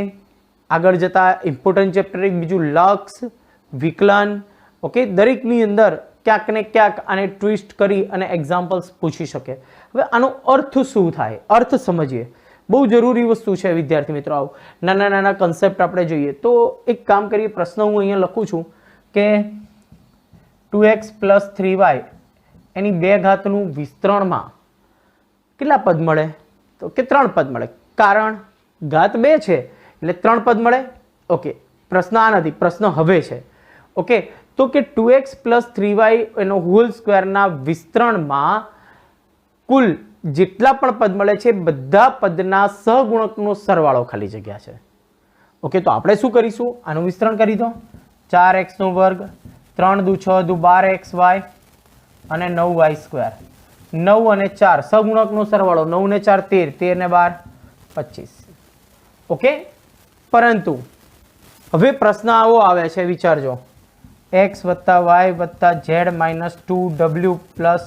આગળ જતા ઇમ્પોર્ટન્ટ ચેપ્ટર એક બીજું લક્ષ, વિકલન, ઓકે, દરેકની અંદર ક્યાંક ને ક્યાંક આને ટ્વિસ્ટ કરી અને એક્ઝામ્પલ્સ પૂછી શકે. હવે આનો અર્થ શું થાય? અર્થ સમજીએ, બહુ જરૂરી વસ્તુ છે વિદ્યાર્થી મિત્રો. આવું નાના નાના કન્સેપ્ટ આપણે જોઈએ તો એક કામ કરીએ, પ્રશ્ન હું અહીંયા લખું છું કે 2x + 3y એની 2 ઘાતનું વિસ્તરણમાં કેટલા પદ મળે? તો કે 3 પદ મળે. કારણ ઘાત 2 છે એટલે 3 પદ મળે. ઓકે, પ્રશ્ન આ નથી, પ્રશ્ન હવે છે. ઓકે, તો કે 2x + 3y એનો હોલ સ્ક્વેરના વિસ્તરણમાં કુલ જેટલા પણ પદ મળે છે બધા પદના સહગુણકનો સરવાળો ખાલી જગ્યા છે. ઓકે, તો આપણે શું કરીશું? આનું વિસ્તરણ કરી દો. 4x નો વર્ગ 3 દુ 6 દુ 12xy અને 9y સ્ક્વેર. 9 અને 4 સહગુણકનો સરવાળો 9 ને 4 13, 13 ને 12 25. ઓકે, પરંતુ હવે પ્રશ્ન આવો આવે છે, વિચારજો. x વત્તા y વત્તા z minus 2w plus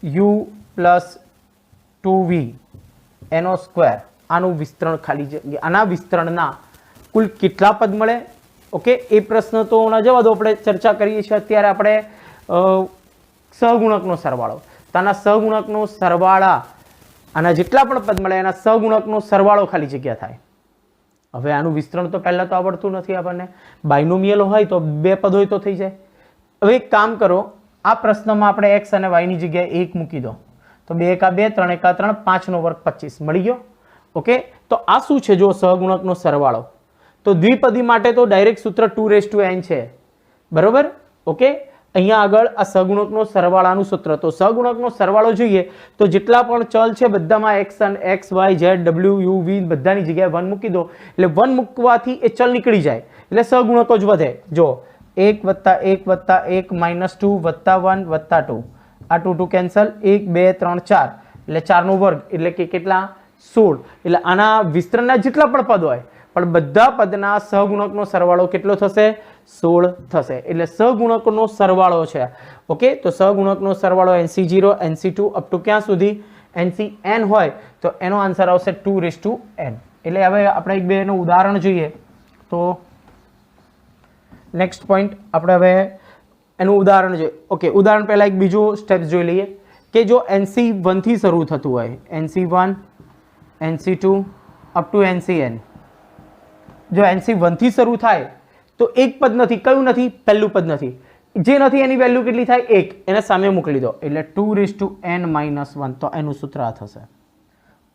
u plus 2v એનો સ્ક્વેર. આનું વિસ્તરણ ખાલી જગ્યા, આના વિસ્તરણના કુલ કેટલા પદ મળે? ઓકે, એ પ્રશ્ન તો જવા દો, આપણે ચર્ચા કરીએ છીએ અત્યારે આપણે સહગુણકનો સરવાળો. તો આના સહગુણકનો સરવાળા, આના જેટલા પણ પદ મળે એના સહગુણકનો સરવાળો ખાલી જગ્યા થાય. હવે આનું વિસ્તરણ તો પહેલા તો આવડતું નથી આપણને. બાયનોમિયલ હોય તો બે પદ હોય તો થઈ જાય. હવે એક કામ કરો, આ પ્રશ્નમાં આપણે x અને y ની જગ્યાએ 1 મૂકી દો. તો 2 એકા 2, 3 એકા 3, 5 નો વર્ગ 25 મળી ગયો. ઓકે, તો આ શું છે? જો સહગુણકનો સરવાળો, તો દ્વિપદી માટે તો ડાયરેક્ટ સૂત્ર 2n છે, બરોબર. ઓકે, અહીંયા આગળ આ સહગુણકનો સરવાળાનું સૂત્ર. તો સહગુણકનો સરવાળો જોઈએ તો જેટલા પણ ચલ છે બધામાં x, y, z, w, u, v બધાની જગ્યાએ 1 મૂકી દો. એટલે 1 મૂકવાથી એ ચલ નીકળી જાય, એટલે સહગુણકો જ વધે. જો 1 વત્તા 1 વત્તા 1 માઇનસ 2 વત્તા 1 વત્તા 2, આ 2 2 કેન્સલ, 1 2 3 4 એટલે 4 નો વર્ગ એટલે કે કેટલા? 16. એટલે આના વિસ્તરણના જેટલા પણ પદ હોય પણ બધા પદના સહગુણકનો સરવાળો કેટલો થશે? 16 થશે. એટલે સહગુણકનો સરવાળો છે. ઓકે, તો સહગુણકનો સરવાળો NC0 NC2 અપ ટુ ક્યાં સુધી? NCn હોય તો એનો આન્સર આવશે 2n. એટલે હવે આપણે એક બે નું ઉદાહરણ જોઈએ. તો નેક્સ્ટ પોઈન્ટ આપણે હવે એનું ઉદાહરણ જોઈએ. ઓકે, ઉદાહરણ પહેલા એક બીજું સ્ટેપ જોઈ લઈએ કે જો NC1 થી શરૂ થતું હોય, NC1 NC2 up to NCn, જો NC1 થી શરૂ થાય તો એક પદ નથી. કયું નથી? પહેલું પદ નથી. જે નથી એની વેલ્યુ કેટલી થાય? 1. એને સામે મોકલી દો એટલે 2n - 1. તો એનું સૂત્ર આ થશે,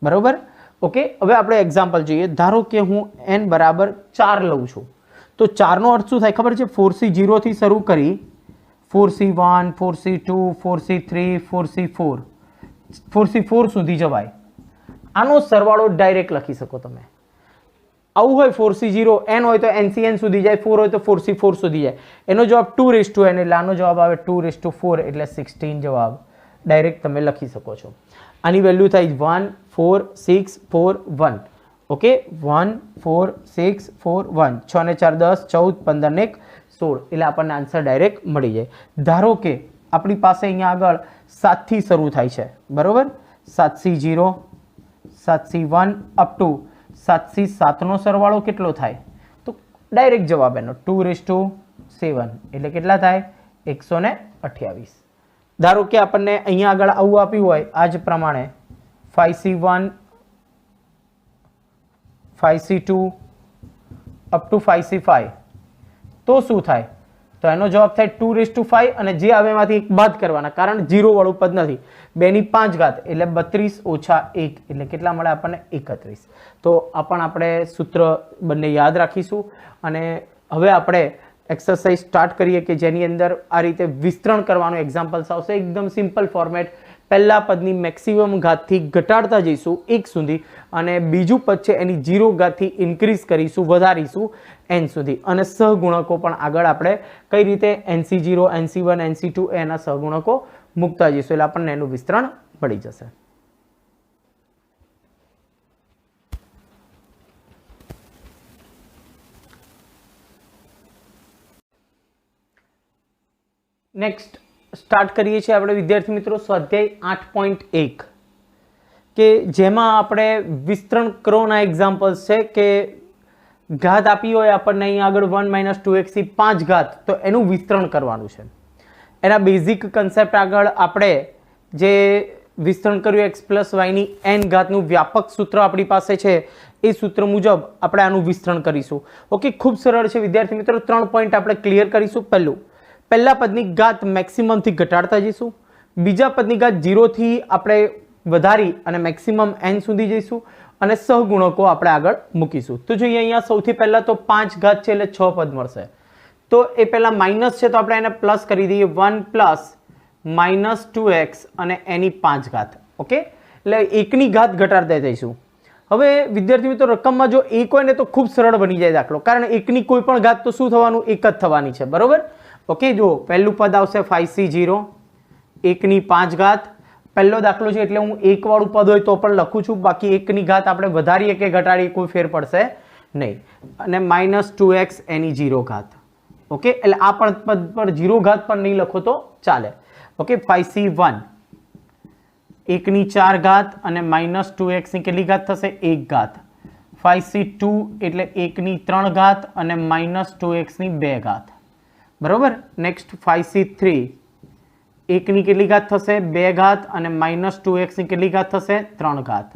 બરોબર. ઓકે, હવે આપણે એક્ઝામ્પલ જોઈએ. ધારો કે હું n બરાબર 4 લઉં છું, તો 4 નો અર્થ શું થાય ખબર છે? 4C0 થી શરૂ કરી 4C1 4C2 4C3 4C4 4C4 સુધી જવાય. આનો સરવાળો ડાયરેક્ટ લખી શકો તમે. આવું હોય 4C0, n હોય તો NCn સુધી જાય, 4 હોય તો 4C4 સુધી જાય. એનો જવાબ 2n એટલે આનો જવાબ આવે 2/4 એટલે 16 જવાબ ડાયરેક્ટ તમે લખી શકો છો. આની વેલ્યુ થાય 1 4 6 4 1. ઓકે, 1 4 6 4 1, 6 ને 4 10, 14 15 ને 1 16. એટલે આપણને આન્સર ડાયરેક્ટ મળી જાય. ધારો કે આપણી પાસે અહીંયા આગળ 7 થી શરૂ થાય છે, બરોબર. 7C0 7C1 up to 7C7 નો સરવાળો કેટલો થાય? તો ડાયરેક્ટ જવાબ એનો 2/7 એટલે કેટલા થાય? 128. ધારો કે આપણને અહીંયા આગળ આવું આપ્યું હોય આ જ પ્રમાણે 5C1 5C2 up to 5C5, તો શું થાય? તો એનો જવાબ થાય 2/5 અને જે આવે એમાંથી એક બાદ કરવાના, કારણ 0 વાળું પદ નથી. 2 ની 5 ઘાત એટલે 32 ઓછા 1 એટલે કેટલા મળે આપણને? 31. તો આ પણ આપણે સૂત્ર બંને યાદ રાખીશું. અને હવે આપણે એક્સરસાઇઝ સ્ટાર્ટ કરીએ કે જેની અંદર આ રીતે વિસ્તરણ કરવાનું એક્ઝામ્પલ્સ આવશે. એકદમ સિમ્પલ ફોર્મેટ. પહેલા પદની મેક્સિમમ ઘાતથી ઘટાડતા જઈશું 1 સુધી, અને બીજું પદ છે એની 0 ઘાતથી ઇન્ક્રીઝ કરીશું, વધારીશું n સુધી. અને સહગુણકો પણ આગળ આપણે કઈ રીતે NC0 NC1 NC2 એના સહગુણકો મૂકતા જઈશું એટલે આપણને એનું વિસ્તરણ મળી જશે. નેક્સ્ટ સ્ટાર્ટ કરીએ છીએ આપણે વિદ્યાર્થી મિત્રો સ્વાધ્યાય 8.1 કે જેમાં આપણે વિસ્તરણ કરવાના એક્ઝામ્પલ્સ છે કે ઘાત આપી હોય આપણને અહીંયા આગળ 1 - 2x થી 5 ઘાત, તો એનું વિસ્તરણ કરવાનું છે. એના બેઝિક કન્સેપ્ટ આગળ આપણે જે વિસ્તરણ કર્યું x + y ની n ઘાતનું વ્યાપક સૂત્ર આપણી પાસે છે એ સૂત્ર મુજબ આપણે આનું વિસ્તરણ કરીશું. ઓકે, ખૂબ સરળ છે વિદ્યાર્થી મિત્રો. 3 પોઈન્ટ આપણે ક્લિયર કરીશું. પહેલા પદની ઘાત મેક્સિમમ થી ઘટાડતા જઈશું. બીજા પદની ઘાત 0 થી આપણે વધારી અને મેક્સિમમ n સુધી જઈશું. અને સહગુણકો આપણે આગળ મૂકીશું. તો જોઈએ અહીંયા સૌથી પહેલા તો 5 ઘાત છે એટલે 6 પદ મળશે. તો એ પહેલા માઇનસ છે તો આપણે એને પ્લસ કરી દઈએ. 1 + -2x અને એની 5 ઘાત. ઓકે, એટલે એકની ઘાત ઘટાડતા જઈશું. હવે વિદ્યાર્થી મિત્રો રકમમાં જો એક હોય ને તો ખૂબ સરળ બની જાય દાખલો, કારણ એકની કોઈ પણ ઘાત તો શું થવાનું, એક જ થવાની છે. બરોબર. ઓકે, જો પહેલું પદ આવશે 5c0, એકની 5 ઘાત. પહેલો દાખલો છે એટલે હું એક વાળું પદ હોય તો પણ લખું છું, બાકી એકની ઘાત આપણે વધારીએ કે ઘટાડીએ કોઈ ફેર પડશે નહીં. અને -2x એની 0 ઘાત. ઓકે, એટલે આ પણ પદ પર 0 ઘાત પણ નહીં લખો તો ચાલે. ઓકે, 5c1 એકની 4 ઘાત અને -2x ની કેટલી ઘાત થશે, 1 ઘાત. 5c2 એટલે એકની 3 ઘાત અને -2x ની 2 ઘાત. બરોબર. નેક્સ્ટ 5c3 એકની કેટલી ઘાત થશે, 2 ઘાત અને -2x ની કેટલી ઘાત થશે, 3 ઘાત.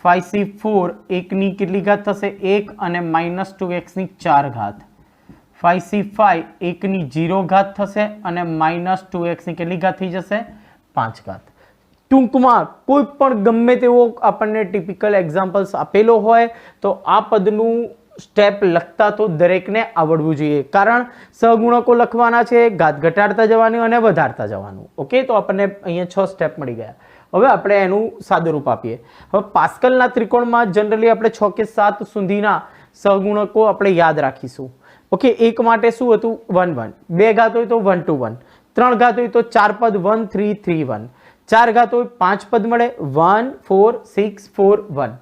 5c4 એકની કેટલી ઘાત થશે, 1 અને -2x ની 4 ઘાત. 5c5 એકની 0 ઘાત થશે અને -2x ની કેટલી ઘાત થઈ જશે, 5 ઘાત. ટૂંકમાં કોઈ પણ ગમે તેવો આપણને ટિપિકલ એક્ઝામ્પલ્સ આપેલો હોય તો આ પદનું સ્ટેપ લખતા તો દરેકને આવડવું જોઈએ, કારણ સહગુણકો લખવાના છે, ઘાત ઘટાડતા જવાનું અને વધારતા જવાનું. ઓકે, તો આપણને અહીંયા 6 સ્ટેપ મળી ગયા. હવે આપણે એનું સાદુરૂપ આપીએ. હવે પાસ્કલના ત્રિકોણમાં જનરલી આપણે 6 કે 7 સુધીના સહગુણકો આપણે યાદ રાખીશું. ઓકે, એક માટે શું હતું, 1 1. 2 ઘાત હોય તો 1 2 1. 3 ઘાત હોય તો 4 પદ 1 3 3 1. 4 ઘાત હોય 5 પદ મળે 1 4 6 4 1.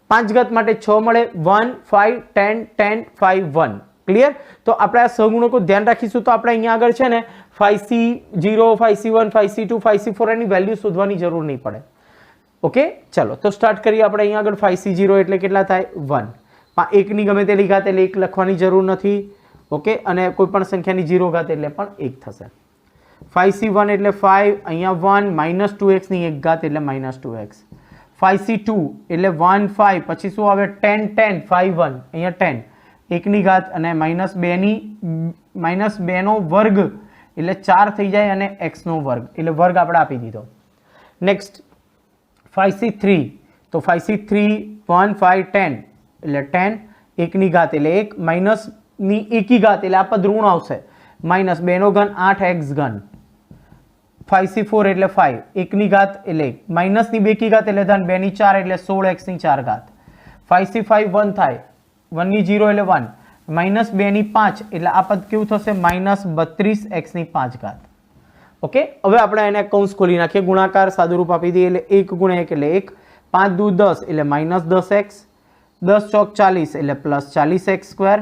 5 ઘાત માટે 6 મળે 1 5 10 10 5 1. ક્લિયર. તો આપણે આ સહગુણકો ધ્યાન રાખીશું તો આપણે અહીંયા આગળ છે ને 5c0 5c1 5c2 5c4 એની વેલ્યુ શોધવાની જરૂર નહીં પડે. ઓકે, ચલો તો સ્ટાર્ટ કરીએ. આપણે અહીંયા આગળ 5c0 એટલે કેટલા થાય, 1. એકની ગમે તેલી ઘાત એટલે 1 લખવાની જરૂર નથી. ઓકે, અને કોઈ પણ સંખ્યાની 0 ઘાત એટલે પણ 1 થશે. 5c1 એટલે 5, અહીંયા 1 -2x ની 1 ઘાત એટલે -2x. 5c2 એટલે 1 5, પછી શું આવે 10 10 5 1, અહીંયા 10 એકની ઘાત અને -2 નો વર્ગ એટલે 4 થઈ જાય અને x નો વર્ગ એટલે વર્ગ આપણે આપી દીધો. નેક્સ્ટ 5c3, તો 5c3 1 5 10 એટલે 10 એકની ઘાત એટલે 1 માઇનસ ની એકી ઘાત એટલે આ પદ ઋણ આવશે, -2 નો ઘન 8x ઘન. 5c4 એટલે 5 એકની ઘાત એટલે 1 માઇનસ ની 2 કી ઘાત એટલે ધન 2 ની 4 એટલે 16x ની 4 ઘાત. 5c5 1 થાય, 1 ની 0 એટલે 1, -2 ની 5 એટલે આ પદ કેવું થશે, -32x ની 5 ઘાત. ઓકે, હવે આપણે એને કૌંસ ખોલી નાખીએ, ગુણાકાર સાદુરૂપ આપી દઈએ એટલે 1 ગુણ્યા 1 એટલે 1, 5 દુ 10 એટલે -10x, 10 ચોક 40 એટલે +40x સ્ક્વેર,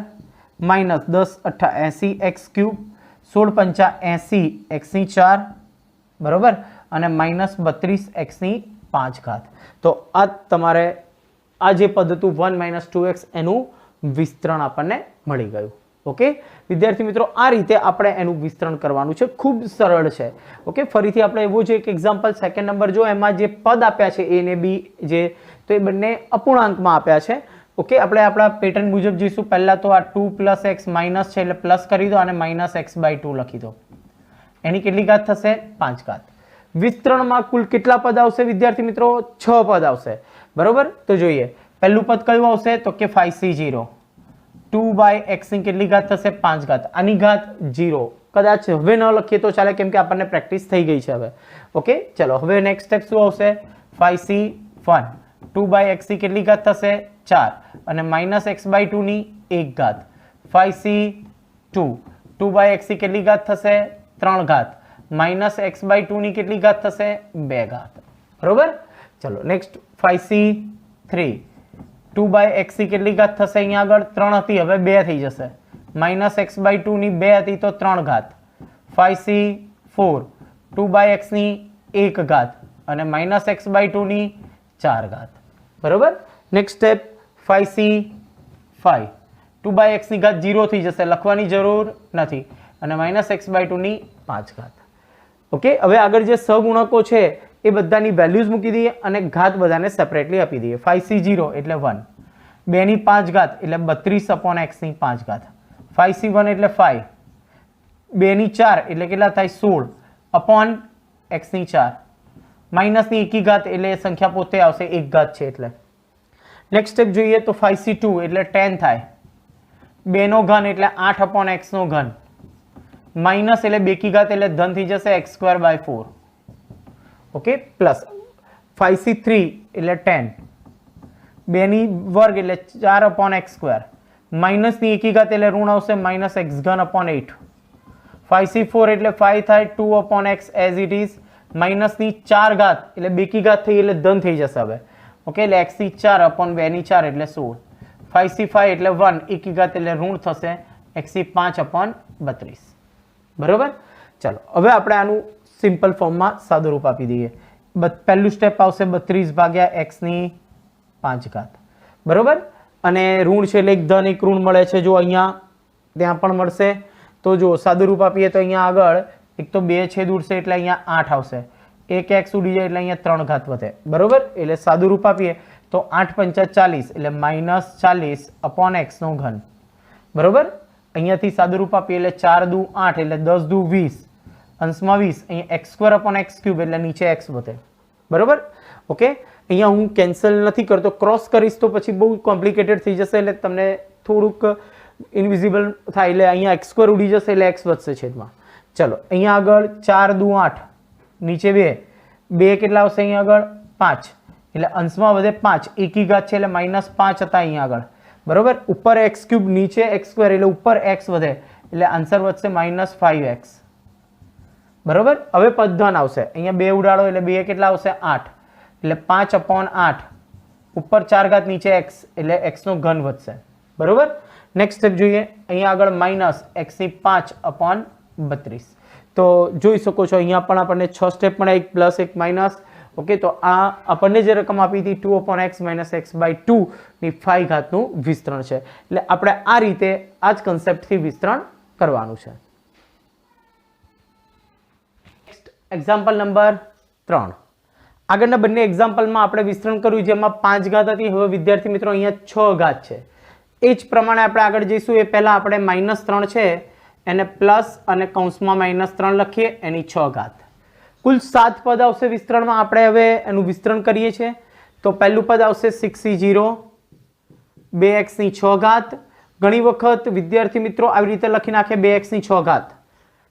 -10 અઠ્ઠા 80x ક્યુબ, 16 પંચા 80x ની 4. બરોબર, અને -32x ની 5 ઘાત. તો આ તમારે આ જે પદ હતું 1 - 2x એનું વિસ્તરણ આપણને મળી ગયું. ઓકે વિદ્યાર્થી મિત્રો, આ રીતે આપણે એનું વિસ્તરણ કરવાનું છે, ખૂબ સરળ છે. ઓકે, ફરીથી આપણે એવું છે એક એક્ઝામ્પલ સેકન્ડ નંબર જો, એમાં જે પદ આપ્યા છે a ને b જે, તો એ બંને અપૂર્ણાંકમાં આપ્યા છે. ઓકે, આપણે આપણા પેટર્ન મુજબ જઈશું. પહેલા તો આ 2 + x માઇનસ છે એટલે પ્લસ કરી દો અને -x/2 લખી દો. એની કેટલી ઘાત થશે, 5 ઘાત. વિસ્તરણમાં કુલ કેટલા પદ આવશે વિદ્યાર્થી મિત્રો, 6 પદ આવશે. બરોબર, તો જોઈએ પહેલું પદ કયું આવશે તો કે 5c0, 2/x ની કેટલી ઘાત થશે, 5 ઘાત. આની ઘાત 0, કદાચ હવે ન લખીએ તો ચાલે કેમ કે આપણને પ્રેક્ટિસ થઈ ગઈ છે હવે. ઓકે, ચલો હવે નેક્સ્ટ સ્ટેપ શું આવશે, 5c1 2/x ની કેટલી ઘાત થશે, 4 અને -x/2 ની 1 ઘાત. 5c2 2/x ની કેટલી ઘાત થશે, 3 ઘાત, -x/2 ની કેટલી ઘાત થશે, 2 ઘાત. બરોબર, ચલો નેક્સ્ટ 5c3 2/x ની કેટલી ઘાત થશે, અહીંયા આગળ 3 હતી હવે 2 થઈ જશે, -x/2 ની 2 હતી તો 3 ઘાત. 5c4 2/x ની 1 ઘાત અને -x/2 ની 4 ઘાત. બરોબર, નેક્સ્ટ સ્ટેપ 5c5 2/x ની ઘાત 0 થઈ જશે, લખવાની જરૂર નથી, અને -x/2 ની 5 ઘાત. ઓકે, હવે આગળ જે સહગુણકો છે એ બધાની વેલ્યુઝ મૂકી દઈએ અને ઘાત બધાને સેપરેટલી આપી દઈએ. 5c0 એટલે 1, 2 ની 5 ઘાત એટલે 32/x ની 5 ઘાત. 5c1 એટલે 5, 2 ની 4 એટલે કેટલા થાય, 16/x ની 4, માઇનસ ની એકી ઘાત એટલે સંખ્યા પોતે આવશે, 1 ઘાત છે એટલે. નેક્સ્ટ સ્ટેપ જોઈએ તો 5c2 એટલે 10 થાય, 2 નો ઘન એટલે 8/x નો ઘન, માઇનસ એટલે 2 કી ઘાત એટલે ધન થઈ જશે x²/4 ઓકે પ્લસ 5c3 એટલે 10 2 ની વર્ગ એટલે 4/x² માઇનસ ની એકી ઘાત એટલે ઋણ આવશે -x3/8 5c4 એટલે 5 થાય 2/x as it is minus ની 4 ઘાત એટલે 2 કી ઘાત થઈ એટલે ધન થઈ જશે હવે ઓકે એટલે x ની 4/2 ની 4 એટલે 16 5c5 એટલે 1 એકી ઘાત એટલે ઋણ થશે x ની 5/32 બરોબર ચલો હવે આપણે આનું સિમ્પલ ફોર્મમાં સાદું રૂપ આપી દઈએ પહેલું સ્ટેપ આવશે 32 ભાગ્યા x ની 5 ઘાત બરોબર અને ઋણ છે એટલે એક ધન એક ઋણ મળે છે જો અહીંયા ત્યાં પણ મળશે તો જો સાદું રૂપ આપીએ તો અહીંયા આગળ એક તો 2 છેદ ઉડશે એટલે અહીંયા 8 આવશે એક x ઉડી જાય એટલે અહીંયા 3 ઘાત વધે બરોબર એટલે સાદું રૂપ આપીએ તો 8 પંચા 40 એટલે -40/x નો ઘન બરોબર અહીંયાથી સાદું રૂપ આપીએ એટલે 4 દુ 8 એટલે 10 દુ 20 અંશમાં 20 અહીંયા x²/x³ એટલે નીચે x વધે બરોબર ઓકે અહીંયા હું કેન્સલ નથી કરતો ક્રોસ કરીશ તો પછી બહુ કોમ્પ્લિકેટેડ થઈ જશે એટલે તમને થોડુંક ઇનવિઝિબલ થાય એટલે અહીંયા x² ઉડી જશે એટલે x વધશે છેદમાં ચલો અહીંયા આગળ 4 દુ 8 નીચે 2 કેટલા આવશે અહીંયા આગળ 5 એટલે અંશમાં વધે 5 એકી ઘાત છે એટલે -5 હતા અહીંયા આગળ બરોબર ઉપર x³ નીચે x² એટલે ઉપર x વધે એટલે આન્સર વધશે -5x બરોબર હવે પદધન આવશે અહીંયા 2 ઉડાડો એટલે 2 કેટલા આવશે 8 એટલે 5/8 ઉપર 4 ઘાત નીચે x એટલે x નો ઘન વધશે બરોબર નેક્સ્ટ સ્ટેપ જોઈએ અહીંયા આગળ -x ની 5/32 તો જોઈ શકો છો અહીંયા પણ આપણને 6 સ્ટેપ મળે એક પ્લસ એક માઇનસ ઓકે તો આ આપણને જે રકમ આપી હતી 2/x - x/2 ની 5 ઘાતનું વિસ્તરણ છે એટલે આપણે આ રીતે આ જ કન્સેપ્ટથી વિસ્તરણ કરવાનું છે એક્ઝામ્પલ નંબર 3 આગળના બંને એક્ઝામ્પલમાં આપણે વિસ્તરણ કર્યું જેમાં 5 ઘાત હતી હવે વિદ્યાર્થી મિત્રો અહીંયા 6 ઘાત છે એ જ પ્રમાણે આપણે આગળ જઈશું એ પહેલા આપણે -3 છે એને પ્લસ અને કૌંસમાં -3 લખીએ એની 6 ઘાત કુલ 7 પદ આવશે વિસ્તરણમાં આપણે હવે એનું વિસ્તરણ કરીએ છીએ તો પહેલું પદ આવશે 6c0 2x ની 6 ઘાત ઘણી વખત વિદ્યાર્થી મિત્રો આવી રીતે લખી નાખે 2x ની 6 ઘાત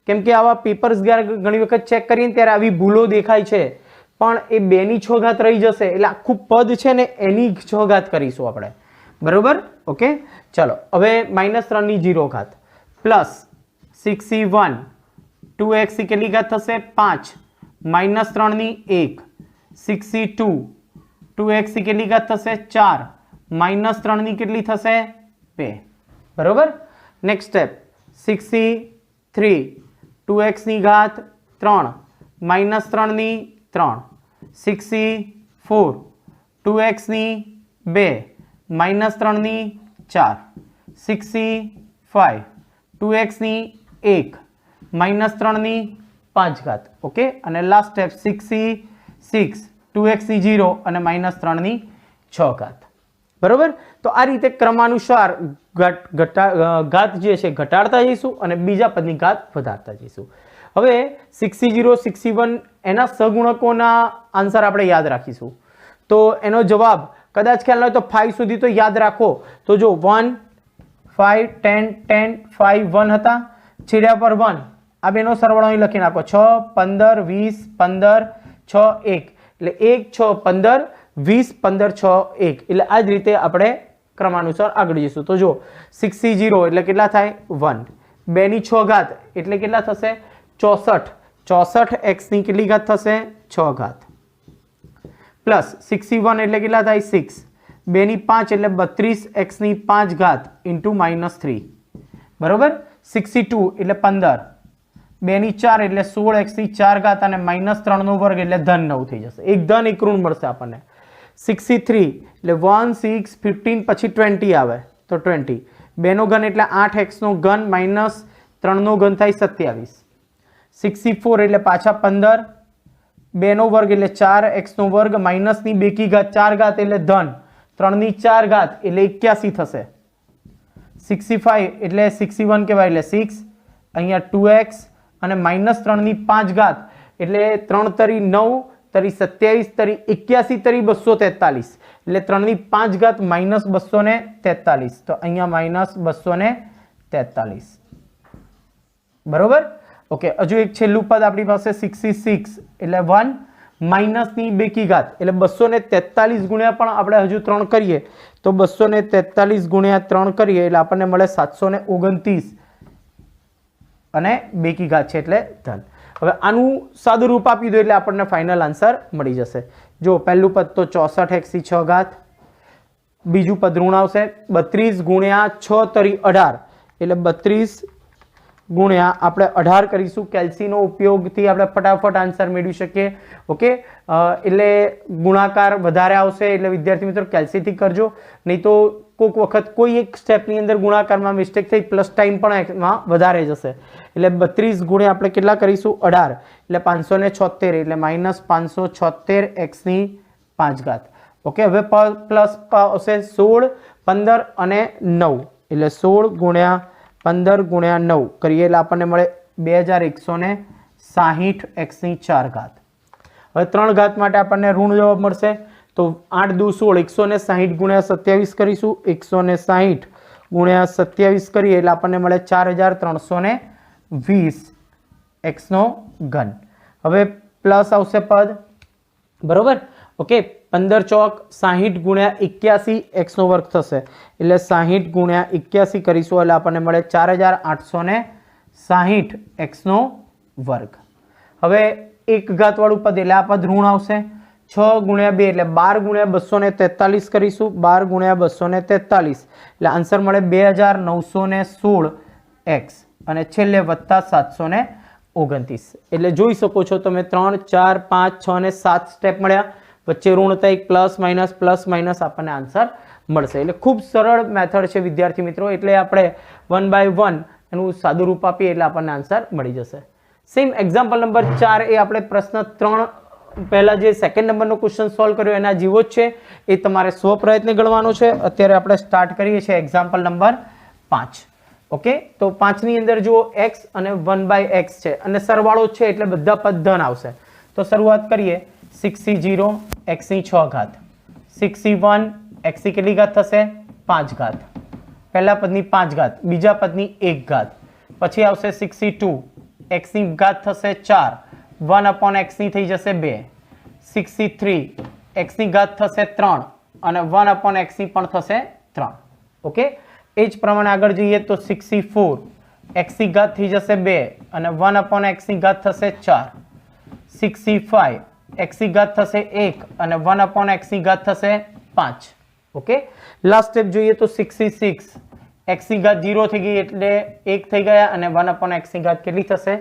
કેમ કે આવા પેપર્સ ઘણી વખત ચેક કરીએ ત્યારે આવી ભૂલો દેખાય છે પણ એ 2 ની 6 ઘાત રહી જશે એટલે આખું પદ છે ને એની 6 ઘાત કરીશું આપણે બરોબર ઓકે ચલો હવે -3 ની 0 ઘાત પ્લસ 6c1 2x ની કેટલી ઘાત થશે 5 -3 ની 1 6c2 2x ની કેટલી ઘાત થશે 4 -3 ની કેટલી થશે 2 બરોબર નેક્સ્ટ સ્ટેપ 6c3 2x ની ઘાત 3 -3 ની 3 6c4 2x ની 2 -3 ની 4 6c5 2x ની 1 -3 ની 5 ઘાત ઓકે અને લાસ્ટ સ્ટેપ 6c6 2x ની 0 અને -3 ની 6 ઘાત બરોબર તો આ રીતે ક્રમાનુસાર ઘાત જે છે ઘટાડતા જઈશું અને બીજા પદની ઘાત વધારતા જઈશું હવે 6c0 6c1 એના સહગુણકોના આન્સર આપણે યાદ રાખીશું તો એનો જવાબ કદાચ ખ્યાલ ન હોય તો 5 સુધી તો યાદ રાખો તો જો 1 5 10 10 5 1 હતા છેડા પર 1 આ બેનો સરવાળો અહીં લખી નાખો 6 15 20 15 6 1 એટલે 1 6 15 20 15 6 1 એટલે આ જ રીતે આપણે ક્રમાનુસાર આગળ જઈશું તો જો 6c0 એટલે કેટલા થાય 1 2 ની 6 ઘાત એટલે કેટલા થશે 64 64 x ની કેટલી ઘાત થશે 6 ઘાત પ્લસ 6c1 એટલે કેટલા થાય 6 2 ની 5 એટલે 32 x ની 5 ઘાત ઇન્ટુ -3 બરોબર 6c2 એટલે 15 2 ની 4 એટલે 16 x ની 4 ઘાત અને -3 નો વર્ગ એટલે ધન 9 થઈ જશે એક ધન એક ઋણ મળશે આપણને 6c3 એટલે 1 6 15 પછી 20 આવે તો 20 2 નો ઘન એટલે 8x નો ઘન -3 નો ઘન થાય 27 6c4 એટલે પાછા 15 2 નો વર્ગ એટલે 4x નો વર્ગ માઇનસ ની 2 કી ઘાત 4 ઘાત એટલે ધન 3 ની 4 ઘાત એટલે 81 થશે 65 એટલે 61 કહેવાય એટલે 6 અહીંયા 2x અને -3 ની 5 ઘાત એટલે 3 તરી 9 તરી 27 તરી 81 તરી 243 એટલે 3 ની 5 ઘાત -243 તો અહીંયા -243 બરોબર ઓકે, હજુ એક છેલ્લું પદ આપણી પાસે 66 એટલે 1 માઇનસની 2 કી ઘાત એટલે 243 ગુણ્યા પણ આપણે હજુ 3 કરીએ તો 243 ગુણ્યા 3 કરીએ એટલે આપણને મળે 729 અને 2 કી ઘાત છે એટલે ધન. હવે આનું સાદું રૂપ આપી દો એટલે આપણને ફાઇનલ આન્સર મળી જશે. જો પહેલું પદ તો 64x ની 6 ઘાત, બીજું પદ ઋણ આવશે 32 ગુણ્યા 6 તરી 18 એટલે 32 ગુણ્યા આપણે 18 કરીશું. કેલ્સીનો ઉપયોગથી આપણે ફટાફટ આન્સર મેળવી શકીએ. ઓકે, એટલે ગુણાકાર વધારે આવશે એટલે વિદ્યાર્થી મિત્રો કેલ્સીથી કરજો, નહીં તો કોઈક વખત કોઈ એક સ્ટેપની અંદર ગુણાકારમાં મિસ્ટેક થઈ પ્લસ ટાઈમ પણ એમાં વધારે જશે. એટલે 32 ગુણ્યા આપણે કેટલા કરીશું 18 એટલે 576 એટલે માઇનસ 576 x ની 5 ઘાત. ઓકે, હવે પ્લસ આવશે 16, 15 અને 9 એટલે 16 ગુણ્યા 15 ગુણ્યા 9 કરીએ એટલે આપણને મળે 2160 x ની 4 ઘાત. હવે 3 ઘાત માટે આપણને ઋણ જવાબ મળશે તો 8 દુ 16 160 ગુણ્યા 27 કરીશું. 160 ગુણ્યા 27 કરીએ એટલે આપણને મળે 4320 x નો ઘન. હવે પ્લસ આવશે પદ, બરોબર. ઓકે, 15 ચોક 60 ગુણ્યા 81 x નો વર્ગ થશે એટલે 60 ગુણ્યા 81 કરીશું એટલે આપણને મળે 4860 x નો વર્ગ. હવે એક ઘાત વાળું પદ એટલે આ પદ ઋણ આવશે 6 ગુણ્યા 2 એટલે 12 ગુણ્યા 243 કરીશું. 12 ગુણ્યા 243 એટલે આન્સર મળે 2916 x અને છેલ્લે વત્તા 729. એટલે જોઈ શકો છો તમે 3 4 5 6 અને 7 સ્ટેપ મળ્યા, વચ્ચે ઋણ હતા એક પ્લસ માઇનસ આપણને આન્સર મળશે. એટલે ખૂબ સરળ મેથડ છે વિદ્યાર્થી મિત્રો. એટલે આપણે 1 બાય 1 એનું સાદું રૂપ આપીએ એટલે આપણને આન્સર મળી જશે. સેમ એક્ઝામ્પલ નંબર 4 એ આપણે પ્રશ્ન 3 પહેલા જે સેકન્ડ નંબરનો ક્વેશ્ચન સોલ્વ કર્યો એના જેવો જ છે. એ તમારે સ્વપ્રયત્ને ગણવાનો છે. અત્યારે આપણે સ્ટાર્ટ કરીએ છીએ એક્ઝામ્પલ નંબર 5. ઓકે, તો 5 ની અંદર જુઓ x અને 1 બાય x છે અને સરવાળો છે એટલે બધા પદ ધન આવશે. તો શરૂઆત કરીએ 60 x ની 6 ઘાત, 61 x ની કેટલી ઘાત થશે 5 ઘાત, પહેલા પદની 5 ઘાત, બીજા પદની 1 ઘાત, પછી આવશે 62 x ની ઘાત થશે 4, 1 x ની થઈ જશે 2, 63 x ની ઘાત થશે 3 અને 1 x ની પણ થશે 3. ઓકે, એ જ પ્રમાણે આગળ જઈએ તો 64 x ની ઘાત થઈ જશે 2 અને 1 x ની ઘાત થશે 4, 65 x ની ઘાત થશે 1 અને 1 x ની ઘાત થશે 5. ઓકે, લાસ્ટ સ્ટેપ જોઈએ તો 66 x ની ઘાત 0 થઈ ગઈ એટલે 1 થઈ ગયા અને 1 x ની ઘાત કેટલી થશે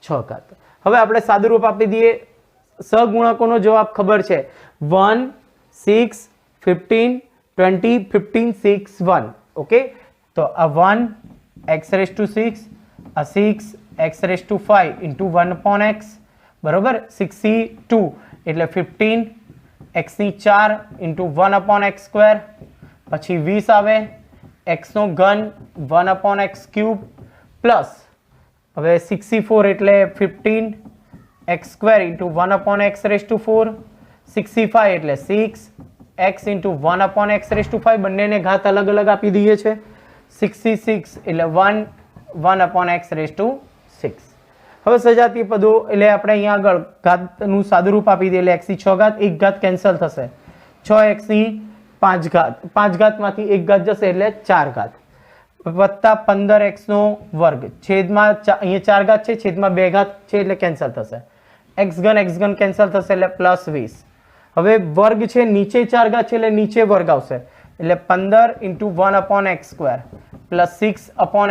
6 ઘાત. હવે આપણે સાદું રૂપ આપી દઈએ. સહગુણકોનો જવાબ ખબર છે 1 6 15 20 15 6 1. ઓકે, તો આ 1 x રેઝ ટુ 6, આ 6 x raise to 5 into 1 x, બરોબર. 62 એટલે 15 x ની 4 ઇન્ટુ 1 x સ્ક્વેર, પછી 20 આવે x નો ઘન 1 x ક્યુબ પ્લસ હવે 64 એટલે 15 x square into 1 x raise to 4, 65 એટલે 6 x into 1 x raise to 5 બંનેને ઘાત અલગ અલગ આપી દઈએ છે. 66 એટલે 1 x રેઝ ટુ 6. હવે સજાતીય પદો એટલે આપણે અહીંયા આગળ ઘાતનું સાદું રૂપ આપી દઈએ એટલે x ની 6 ઘાત, 1 ઘાત કેન્સલ થશે, 6x ની 5 ઘાત, 5 ઘાતમાંથી 1 ઘાત જશે એટલે 4 ઘાત વત્તા 15x નો વર્ગ છેદમાં અહીંયા 4 ઘાત છે છેદમાં 2 ઘાત છે એટલે કેન્સલ થશે, x ઘન કેન્સલ થશે એટલે પ્લસ 20. હવે વર્ગ છે નીચે 4 ઘાત છે એટલે નીચે વર્ગ આવશે એટલે 15 into 1 x square plus 6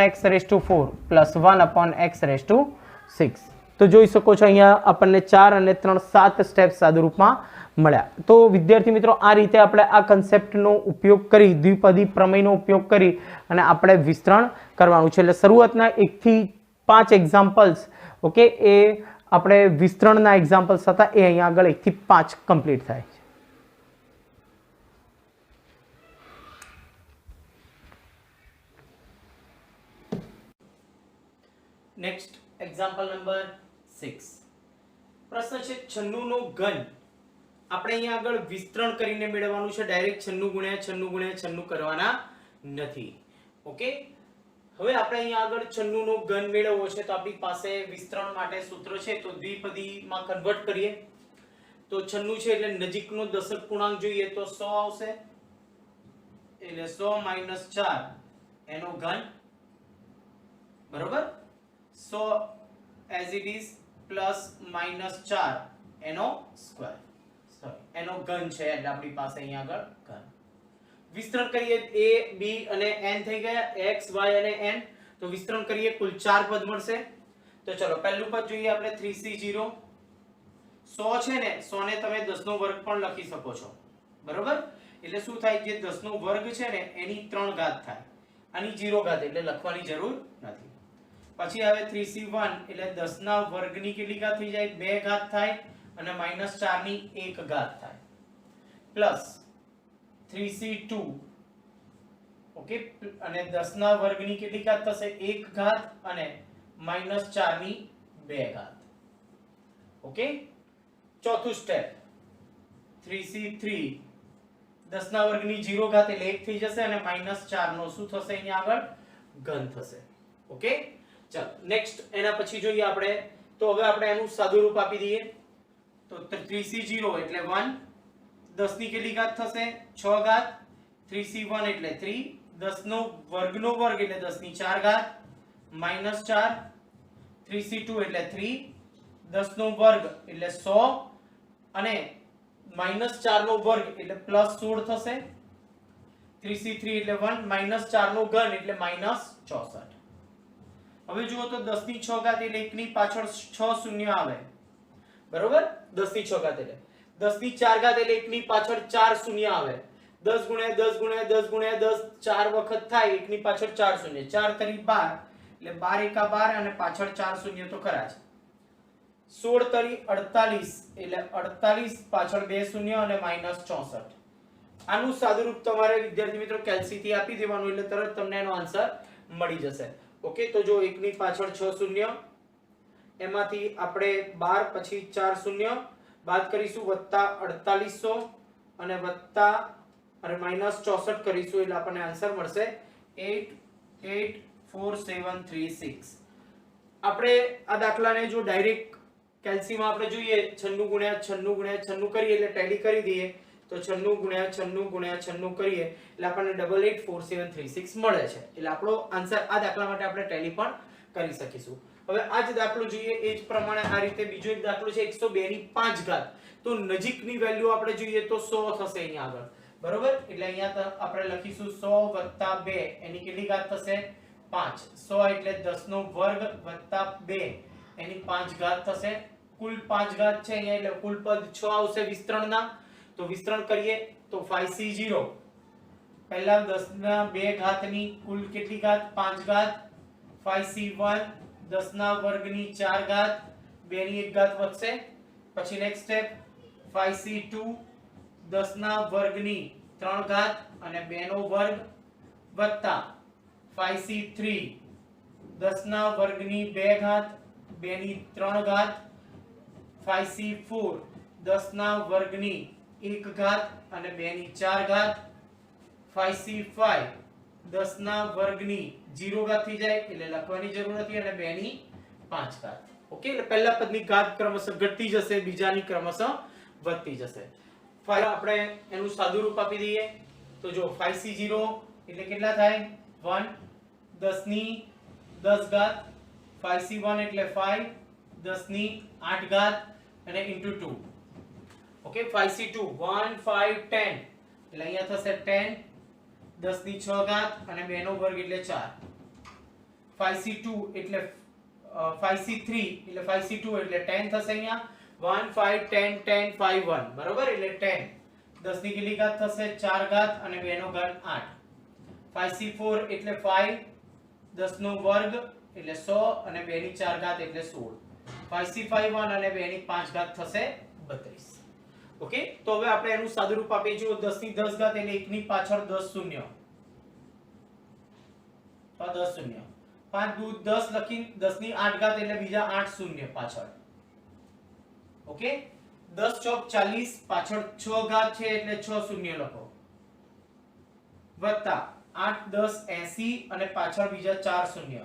x raise to 4 plus 1 x raise to 6. તો જોઈ શકો છો અહીંયા આપણને 4 અને 3 7 સ્ટેપ સાદું રૂપમાં મળ્યા. તો વિદ્યાર્થી મિત્રો આ રીતે આપણે આ કન્સેપ્ટનો ઉપયોગ કરી દ્વિપદી પ્રમેયનો ઉપયોગ કરી અને આપણે વિસ્તરણ કરવાનું છે. એટલે શરૂઆતના 1 થી 5 એક્ઝામ્પલ્સ ઓકે એ આપણે વિસ્તરણના એક્ઝામ્પલ્સ હતા એ અહીંયા આગળ 1 થી 5 કમ્પ્લીટ થાય છે. Next example number 6. પ્રશ્ન છે 96 નો ઘન. આપણે અહીંયા આગળ વિસ્તરણ કરીને મેળવવાનું છે. ડાયરેક્ટ 96 ગુણ્યા 96 ગુણ્યા 96 કરવાના નથી. ઓકે, હવે આપણે અહીંયા આગળ 96 નો ઘન મેળવવો છે તો આપણી પાસે વિસ્તરણ માટે સૂત્ર છે તો દ્વિપદીમાં કન્વર્ટ કરીએ તો 96 છે એટલે નજીકનો દશક પૂર્ણાંક જોઈએ તો 100 આવશે એટલે 100 - 4 એનો ઘન બરોબર 100 as it is plus -4 એનો સ્ક્વેર એનો ઘન છે એટલે આપણી પાસે અહીંયા આગળ ઘન વિસ્તરણ કરીએ a b અને n થઈ ગયા x y અને n તો વિસ્તરણ કરીએ કુલ 4 પદ મળશે તો ચલો પહેલું પદ જોઈએ આપણે 3c0 100 છે ને 100 ને તમે 10 નો વર્ગ પણ લખી શકો છો બરોબર એટલે શું થાય જે 10 નો વર્ગ છે ને એની 3 ઘાત થાય આની 0 ઘાત એટલે લખવાની જરૂર નથી પછી આવે 3c1 એટલે 10 ના વર્ગની કેટલી ઘાત થઈ જાય 2 ઘાત થાય અને -4 ની 1 ઘાત થાય પ્લસ 3c2 ઓકે અને 10 ના વર્ગની કેટલી ઘાત થશે 1 ઘાત અને -4 ની 2 ઘાત ઓકે ચોથું સ્ટેપ 3c3 10 ના વર્ગની 0 ઘાત એટલે 1 થઈ જશે અને -4 નો શું થશે અહીંયા આગળ ઘન થશે ઓકે ચાલો નેક્સ્ટ એના પછી જોઈએ આપણે તો હવે આપણે એનું સાદું રૂપ આપી દઈએ તો 3c0 એટલે 1 10 ની કેટલી ઘાત થશે 6 ઘાત 3c1 એટલે 3 10 નો વર્ગનો વર્ગ એટલે 10 ની 4 ઘાત -4 3c2 એટલે 3 10 નો વર્ગ એટલે 100 અને -4 નો વર્ગ એટલે +16 થશે 3c3 એટલે 1 -4 નો ઘન એટલે -64 હવે જુઓ તો 10 ની 6 ઘાત એટલે 1 ની પાછળ 6 શૂન્ય આવે બરોબર 10 ની 6 ઘાત એટલે 10 ની 4 ઘાત એટલે 1 ની પાછળ 4 શૂન્ય આવે 10 * 10 * 10 * 10 4 વખત થાય 1 ની પાછળ 4 શૂન્ય 4 તરી 12 એટલે 12 એકા 12 અને પાછળ 4 શૂન્ય તો ખરા જ 16 તરી 48 એટલે 48 પાછળ 2 શૂન્ય અને -64 આનું સાદુરૂપ તમારે વિદ્યાર્થી મિત્રો કેલ્સી થી આપી દેવાનું એટલે તરત તમને એનો આન્સર મળી જશે ઓકે તો જો 1 ની પાછળ 6 શૂન્ય એમાંથી આપણે 12 પછી 4 શૂન્ય બાદ કરીશું વત્તા 4800 અને વત્તા અને -64 કરીશું એટલે આપણને આન્સર મળશે 884736 આપણે આ દાખલાને જો ડાયરેક્ટ કેલ્સીમાં આપણે જોઈએ 96 * 96 * 96 કરીએ એટલે ટેલી કરી દઈએ તો 96 * 96 * 96 કરીએ એટલે આપણને 884736 મળે છે એટલે આપણો આન્સર આ દાખલા માટે આપણે ટેલી પણ કરી શકીશું હવે આ જ દાખલો જોઈએ એ જ પ્રમાણે આ રીતે બીજો એક દાખલો છે 102 ની 5 ઘાત તો નજીકની વેલ્યુ આપણે જોઈએ તો 100 થશે અહીંયા આગળ બરોબર એટલે અહીંયા આપણે લખીશું 100 + 2 એની કેટલી ઘાત થશે 5 100 એટલે 10 નો વર્ગ + 2 એની 5 ઘાત થશે કુલ 5 ઘાત છે અહીંયા એટલે કુલ પદ 6 આવશે વિસ્તરણના તો વિસ્તરણ કરીએ તો 5c0 પહેલા 10 ના 2 ઘાતની કુલ કેટલી ઘાત 5 ઘાત 5c1 10 ના વર્ગની 4 ઘાત 2 ની 1 ઘાત વધશે પછી નેક્સ્ટ સ્ટેપ 5c2 10 ના વર્ગની 3 ઘાત અને 2 નો વર્ગ વત્તા 5c3 10 ના વર્ગની 2 ઘાત 2 ની 3 ઘાત 5c4 10 ના વર્ગની 1 ઘાત અને 2 ની 4 ઘાત 5c5 10 ના વર્ગની 0 ઘાત થઈ જાય એટલે લખવાની જરૂર નથી અને 2 ની 5 ઘાત ઓકે એટલે પહેલા પદની ઘાત ક્રમશઃ ઘટતી જશે બીજાની ક્રમશઃ વધતી જશે ફાઇલ આપણે એનું સાદું રૂપ આપી દઈએ તો જો 5c0 એટલે કેટલા થાય 1 10 ની 10 ઘાત 5c1 એટલે 5 10 ની 8 ઘાત અને into 2 ઓકે 5c2 1 5 10 એટલે અહીંયા થશે 10 10 ની 6 ઘાત અને 2 નો વર્ગ એટલે 4 5c2 એટલે 5c3 એટલે 5c2 એટલે 10 થશે અહીંયા 1 5 10 10 5 1 બરોબર એટલે 10 10 ની કેટલી ઘાત થશે 4 ઘાત અને 2 નો ઘાત 8 5c4 એટલે 5 10 નો વર્ગ એટલે 100 અને 2 ની 4 ઘાત એટલે 16 5c5 1 અને 2 ની 5 ઘાત થશે 32 ઓકે તો હવે આપણે એનું સાદું રૂપ આપીએ જો 10 ની 10 ઘાત એટલે 1 ની પાછળ 10 શૂન્ય તો 10 શૂન્ય 5 દૂ 10 લખી 10 ની 8 ઘાત એટલે બીજા 8 શૂન્ય પાછળ ઓકે 10 ચોક 40 પાછળ 6 ઘાત છે એટલે 6 શૂન્ય લખો વત્તા 8 10 80 અને પાછળ બીજા 4 શૂન્ય,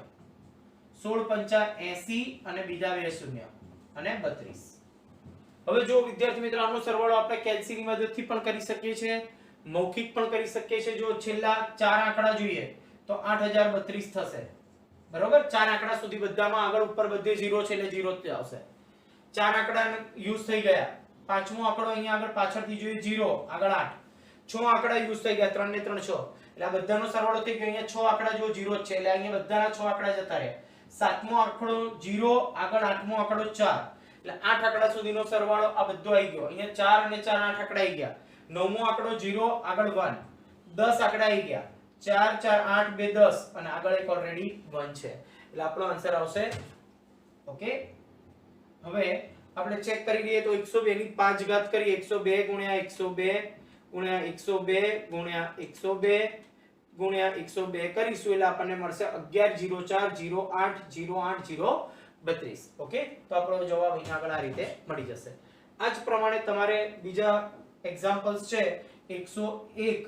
16 પંચા 80 અને બીજા 2 શૂન્ય અને 32. હવે જો વિદ્યાર્થી મિત્રો આનો સરવાળો આપણે કેલ્સીની મદદથી પણ કરી શકીએ છીએ, મૌખિક પણ કરી શકીએ છીએ. જો છેલ્લા 4 આંકડા જોઈએ તો 8032 થશે. બરોબર, 4 આંકડા સુધી બધામાં આગળ ઉપર બધે 0 છે એટલે 0 જ આવશે. 4 આંકડા યુઝ થઈ ગયા. પાંચમો આંકડો અહીંયા આગળ પાછળથી જોઈએ 0, આગળ 8. 6 આંકડા યુઝ થઈ ગયા, 3 ને 3 6. એટલે આ બધાનો સરવાળો થઈ ગયો. અહીંયા 6 આંકડા જો 0 જ છે એટલે અહીંયા બધાના 6 આંકડા જતા રહ્યા. સાતમો આંકડો 0, આગળ આઠમો આંકડો 4. એટલે 8 આંકડા સુધીનો સરવાળો આ બધો આવી ગયો. અહીંયા 4 અને 4 8 આંકડા આવી ગયા. નવમો આંકડો 0, આગળ 1. 10 આંકડા આવી ગયા. 4 4 8 2 10 અને આગળ એક ઓલરેડી 1 છે. એટલે આપણો આન્સર આવશે. ઓકે, હવે આપણે ચેક કરી લઈએ તો 102 ની 5 ઘાત કરીએ. 102 ગુણ્યા 102 ગુણ્યા 102 ગુણ્યા 102 ગુણ્યા 102 કરીશું એટલે આપણને મળશે 1104080832. ઓકે, તો આપણો જવાબ અહીં આગળ આ રીતે મળી જશે. આ જ પ્રમાણે તમારે બીજા એક્ઝામ્પલ્સ છે. 101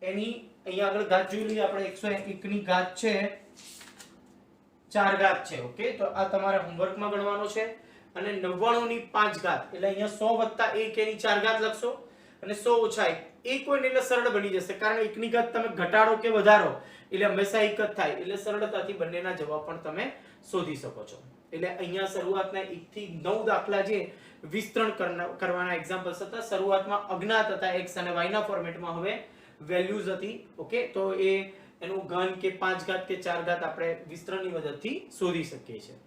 એની અહીં આગળ ઘાત જોઈ લઈએ આપણે. 101 ની ઘાત છે 4 ઘાત છે. ઓકે, તો આ તમારે હોમવર્કમાં ગણવાનો છે. અને 99 ની 5 ઘાત એટલે અહીંયા 100 + 1 એની 4 ઘાત લખશો અને 100 ઓછા 1 એક હોય ને એટલે સરળ બની જશે. કારણ કે 1 ની ઘાત તમે ઘટાડો કે વધારો એટલે હંમેશા એક જ થાય. એટલે સરળતાથી બંનેના જવાબ પણ તમે શોધી શકો છો. એટલે અહીંયા શરૂઆતના 1 થી 9 દાખલા જે વિસ્તરણ કરવાના એક્ઝામ્પલ્સ હતા. શરૂઆતમાં અજ્ઞાત હતા x અને y ના ફોર્મેટમાં, હવે વેલ્યુઝ હતી. ઓકે, તો એનું ઘન કે 5 ઘાત કે 4 ઘાત આપણે વિસ્તરણની મદદથી શોધી શકીએ છીએ.